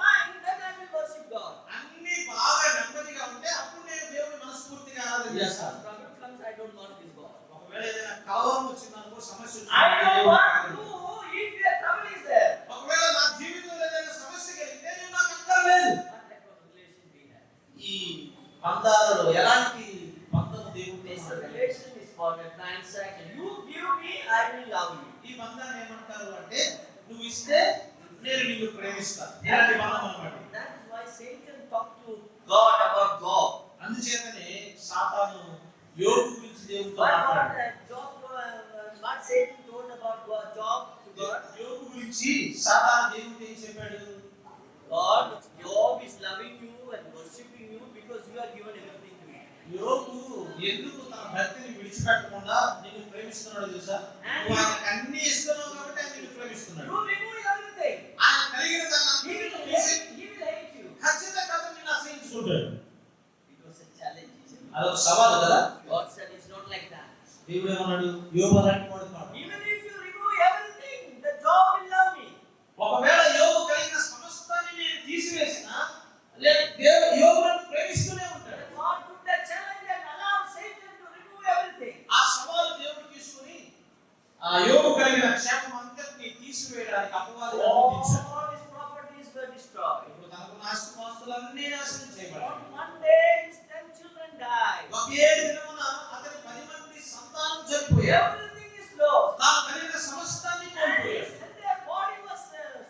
fine, then I will worship God. అన్ని బాగా నెమ్మదిగా ఉంటే అప్పుడు నేను దేవుని మనస్ఫూర్తిగా ఆరాధన చేస్తాను. Problem comes, I don't want this God. ఒకవేళ ఏదైనా కలవరం వచ్చిందనుకో, సమస్య I don't want వచ్చిందనుకో, to if the trouble is there. ఒకవేళ నా జీవితంలో ఏదైనా సమస్య కలిగితే నేను నాకు అక్కర్లేదు. What type of relation we have? ఈ పందాలలో ఎలాంటి పందం దేవుడు This relation is called a transaction. You give me, I will love you. ఈ బంధాన్ని ఏమంటారు అంటే నువ్వు ఇస్తే నేను నిన్ను ప్రేమిస్తాను. ఇలాంటి బంధం అన్నమాట. That is why Satan talked to God about Job. అందుచేతనే సాతాను యోబు గురించి దేవునితో What మాట్లాడాడు. what Satan told about Job to God? యోబు గురించి సాతాను దేవునితో ఏం చెప్పాడు? God, Job is loving you and worshiping you because you are given everything to him. యోబు ఎందుకు తన భర్తని విడిచిపెట్టకుండా నిన్ను ప్రేమిస్తున్నాడో తెలుసా? నువ్వు ఆయనకు అన్ని ఇస్తున్నావు కాబట్టి ఆయన నిన్ను ప్రేమిస్తున్నాడు. You remove everything. ఆయన కలిగిన దాన్ని He will అంతటిని తీసి hate you. ఖచ్చితంగా అతను నిన్ను అసహించుకుంటాడు. It was a challenge, isn't it? అదొక సవాలు కదా. God said it's not like that. దేవుడు ఏమన్నాడు? యోబు అలాంటి వాడు కాదు. Even if you remove everything, the Job will love me. ఒకవేళ యోబు కలిగిన సమస్తాన్ని నేను తీసివేసినా దేవుడు యోబును ప్రేమిస్తూనే ఉంటాడు. God took that challenge and allowed Satan to remove everything. ఆ సవాలు దేవుడు తీసుకొని ఆ యోబు కలిగిన క్షేమం అంతటిని తీసివేయడానికి అపవాది అనుమతించాడు. All his properties were destroyed. ఇప్పుడు తనకు ఆస్తిపాస్తులన్నీ నాశనం చేయబడ్డాయి. On one day, his 10 children died. ఒకే దినమున అతని 10 మంది సంతానం చనిపోయారు. Everything is lost. తాను కలిగిన సమస్తాన్ని కోల్పోయాడు. And their body was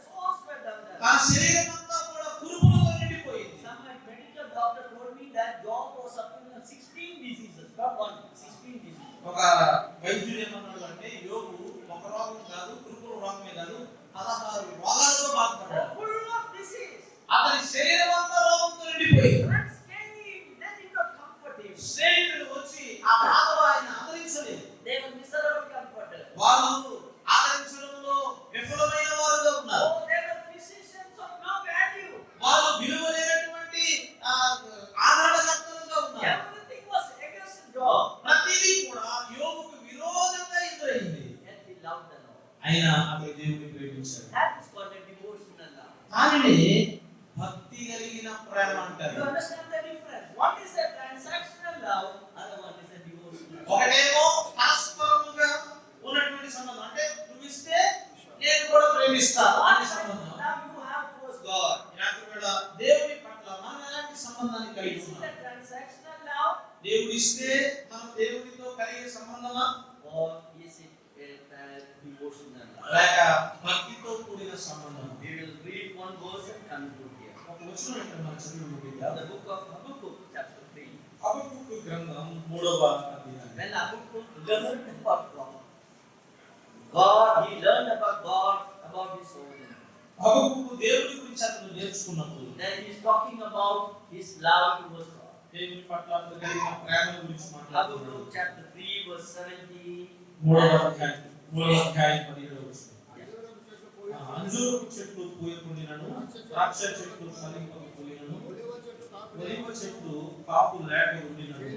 so spread out there. తన శరీరం అంతా కూడా కురుపులతో నిండిపోయింది. Some medical doctor told me that Job was suffering from 16 diseases, not one, 16 diseases. ఒక వైద్యుడు ఏమన్నాడు అంటే యోబు ఒక రోగం కాదు, కురుపుల రోగమే కాదు, 16 రోగాలతో బాధపడ్డాడు. Full of disease. అయినా అతడు దేవుని ప్రేమించాడు. That is called a devotional love. దానిని భక్తి కలిగిన ప్రేమ You అంటారు. understand the difference? One is a transactional love, other one is a devotional love. ఒకటేమో పరస్పరముగా ఉన్నటువంటి సంబంధం, అంటే నువ్వు ఇస్తే నేను కూడా ప్రేమిస్తాను What అనే kind of సంబంధం. love you have towards God? ఇలాంటి కూడా దేవుని పట్ల మనం ఎలాంటి సంబంధాన్ని కలిగి Is it ఉన్నాం? a transactional love, దేవుడు ఇస్తే మనం దేవునితో కలిగే సంబంధమా, or is it a devotional love? లేక భక్తితో కూడిన సంబంధం? We will read one verse and conclude here. ఒక వచనం ఇక్కడ మనం చదువుకుందాం. The book of Habakkuk, chapter 3. హబక్కూకు గ్రంథం 3వ అధ్యాయం. When Habakkuk learned about God, he learned about God, about his holiness. హబక్కూకు దేవుని గురించి అతను నేర్చుకున్నప్పుడు Then he is talking about his love towards God. దేవుని పట్ల అతను కలిగిన ప్రేమ గురించి మాట్లాడుతున్నాడు. Habakkuk chapter 3 verse 17. 3వ అధ్యాయం 17వ వచనం. అంజూరపు చెట్లు పూయకుండినను, ద్రాక్ష చెట్లు ఫలింపకపోయినను, ఒలివ చెట్లు కాపు లేక ఉండినను,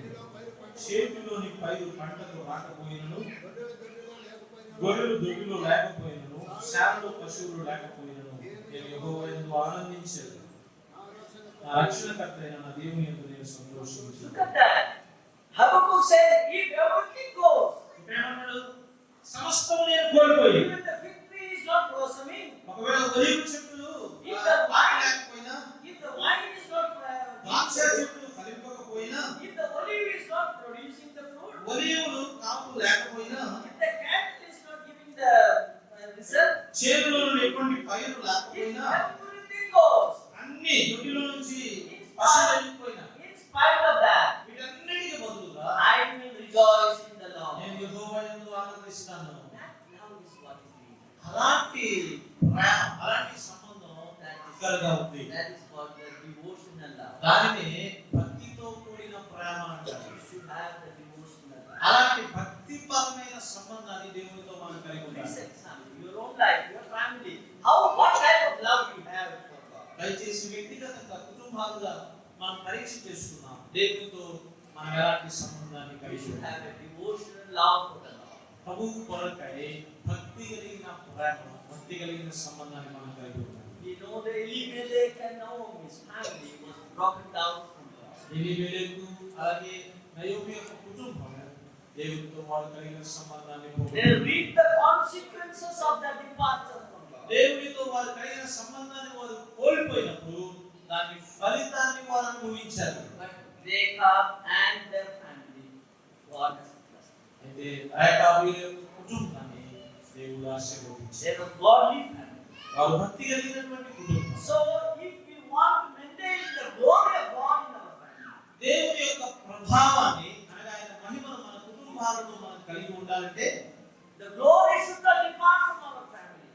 చేతిలోని పైరు పంటకు రాకపోయినను, గొర్రెలు దొడ్డిలో లేకపోయినను, శాలలో పశువులు లేకపోయినను, నేను యెహోవా యందు ఆనందించేది, నా రక్షణకర్త అయిన నా దేవుని యందు నేను సంతోషించాను. Look at that. Habakkuk said, if everything goes, ఏమన్నాడు? సమస్తము నేను కోల్పోయి, even the fig tree is not blossoming, ఒకవేళ ఒలివ చెట్లు లేకపోయినా, if the wine is not ద్రాక్ష చెట్లు ఫలింపకపోయినా, if the olive is not producing the fruit, ఒలీవలు కాపు లేకపోయినా, if the cattle is not giving the result, చేనులో ఎటువంటి పైరు if లేకపోయినా, everything goes, అన్ని దొడ్డిలో నుంచి పశువులు వెళ్ళిపోయినా, in spite of that, వీటన్నిటికి బదులుగా I will rejoice in the Lord. నేను యెహోవా యందు ఆనందిస్తాను. That love is what is needed. అలాంటి ప్రేమ, అలాంటి సంబంధం ఇక్కడగా ఉంది. That is called the devotional love. దానిని భక్తితో కూడిన ప్రేమ అంటారు. You should have the devotional love. అలాంటి భక్తిపరమైన సంబంధాన్ని దేవునితో మనం కలిగి Please ఉండాలి. examine your own life, your family. What type of love you have for God? దయచేసి వ్యక్తిగతంగా కుటుంబాలుగా మనం పరీక్ష చేసుకున్నాం. దేవునితో మనం ఎలాంటి సంబంధాన్ని You కలిగి should ఉండాలి. have a devotional love for the Lord. ప్రభువు కొరకై భక్తి కలిగిన ప్రేమ, భక్తి కలిగిన సంబంధాన్ని మనం కలిగి ఉండాలి. We know the Elimelech and Naomi's family was broken down from God. Elimelech అలాగే నయోమి యొక్క కుటుంబం దేవునితో వారు కలిగిన సంబంధాన్ని They పోగొట్టారు. reaped the consequences of that departure from God. దేవునితో వారు కలిగిన సంబంధాన్ని వారు కోల్పోయినప్పుడు దాని ఫలితాన్ని వారు అనుభవించారు. But Jacob and their family, God has blessed. అయితే యాకోబు యొక్క కుటుంబాన్ని దేవుడు ఆశీర్వదించాడు. They were godly family. వారు భక్తి కలిగినటువంటి కుటుంబం. So if we want to maintain the glory of God in our family, దేవుని యొక్క ప్రభావాన్ని అనగా ఆయన మహిమను మన కుటుంబాలలో మనం కలిగి ఉండాలంటే the glory should not depart from our family.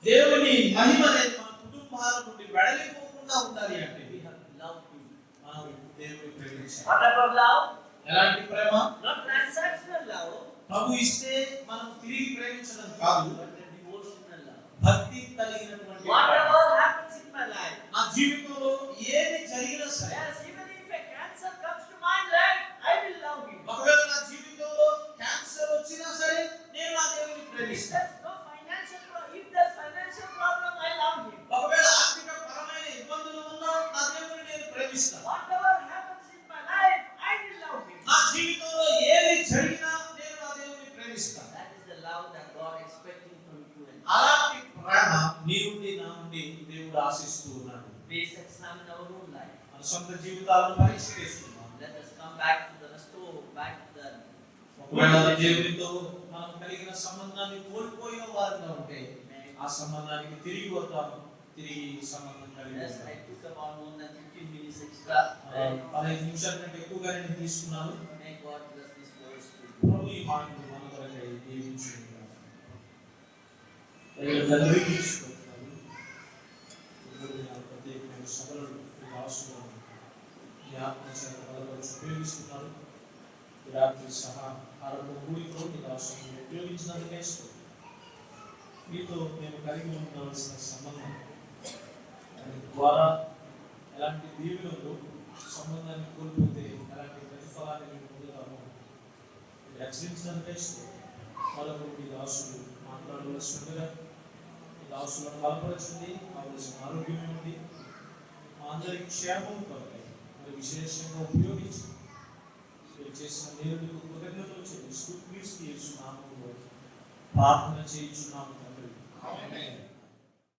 దేవుని మహిమ అనేది మన కుటుంబాల నుండి వెడలిపోకుండా ఉండాలి అంటే We have to love Him. మనం దేవుని ప్రేమించాలి. What type of love? ఎలాంటి ప్రేమ? Not transactional love, ప్రభు ఇస్తే మనం తిరిగి ప్రేమించడం కాదు, but a devotional love. భక్తి కలిగినటువంటి ప్రేమ. Whatever happens in my life, నా జీవితంలో ఏది జరిగినా సరే, yes, even if a cancer comes to my life, I will love Him. ఒకవేళ నా జీవితంలో క్యాన్సర్ వచ్చినా సరే నేను నా దేవుని If ప్రేమిస్తాను. there's no financial problem, if there's financial problem, I love Him. ఒకవేళ ఆర్థిక పరమైన ఇబ్బందులు ఉన్నా నా దేవుని నేను ప్రేమిస్తాను. Whatever happens in my life, I will love Him. నా జీవితంలో ఏది జరిగినా నేను నా దేవుని ప్రేమిస్తాను. That is the love that God is expecting from you and me. అలాంటి ప్రేమ నీ నుండి నా నుండి దేవుడు ఆశిస్తూ ఉన్నాడు. Please examine our own life. మన సొంత జీవితాలను పరీక్ష చేసుకుందాం. Let us come back to the restore, back to the ఒకవేళ దేవునితో మనం కలిగిన సంబంధాన్ని కోల్పోయిన వారిగా ఉంటే ఆ సంబంధానికి తిరిగి వద్దాము. తిరిగి సంబంధం కలిగి Yes, వద్దాము. I took about more than 15 minutes extra. 15 నిమిషాల కంటే ఎక్కువగా నేను తీసుకున్నాను. May God bless this words to you. ప్రభు ఈ మాటలు మన కొరకై దీవించును గాక. తండ్రి తీసుకుంటున్నాను. ప్రత్యేకమైన సభలను రాస్తున్నాను. ఈ ఆత్మచేత బలపరిచి ఉపయోగిస్తున్నారు. ఈ రాత్రి సహా ఆరంభ కూడికలో మీ రాష్ట్రం ఉపయోగించినందుకే స్తోత్రం. మీతో మేము కలిగి ఉండవలసిన సంబంధం దాని ద్వారా ఎలాంటి దీవులలో సంబంధాన్ని కోల్పోతే ఎలాంటి ప్రతిఫలాన్ని మేము పొందుతామో హెచ్చరించినందుకే స్తోత్రం. మరొక మీ దాసులు మాట్లాడుతూ నడవలసిందిగా దాసులను బలపరచండి, కావలసిన ఆరోగ్యం ఇవ్వండి, మా అందరి క్షేమం కొరకై మరి విశేషంగా ఉపయోగించి మీరు చేసిన మేలుకు కృతజ్ఞతలు చెల్లిస్తూ క్రీస్తు యేసు నామములో ప్రార్థన చేయించున్నాము తండ్రి. ఆమేన్.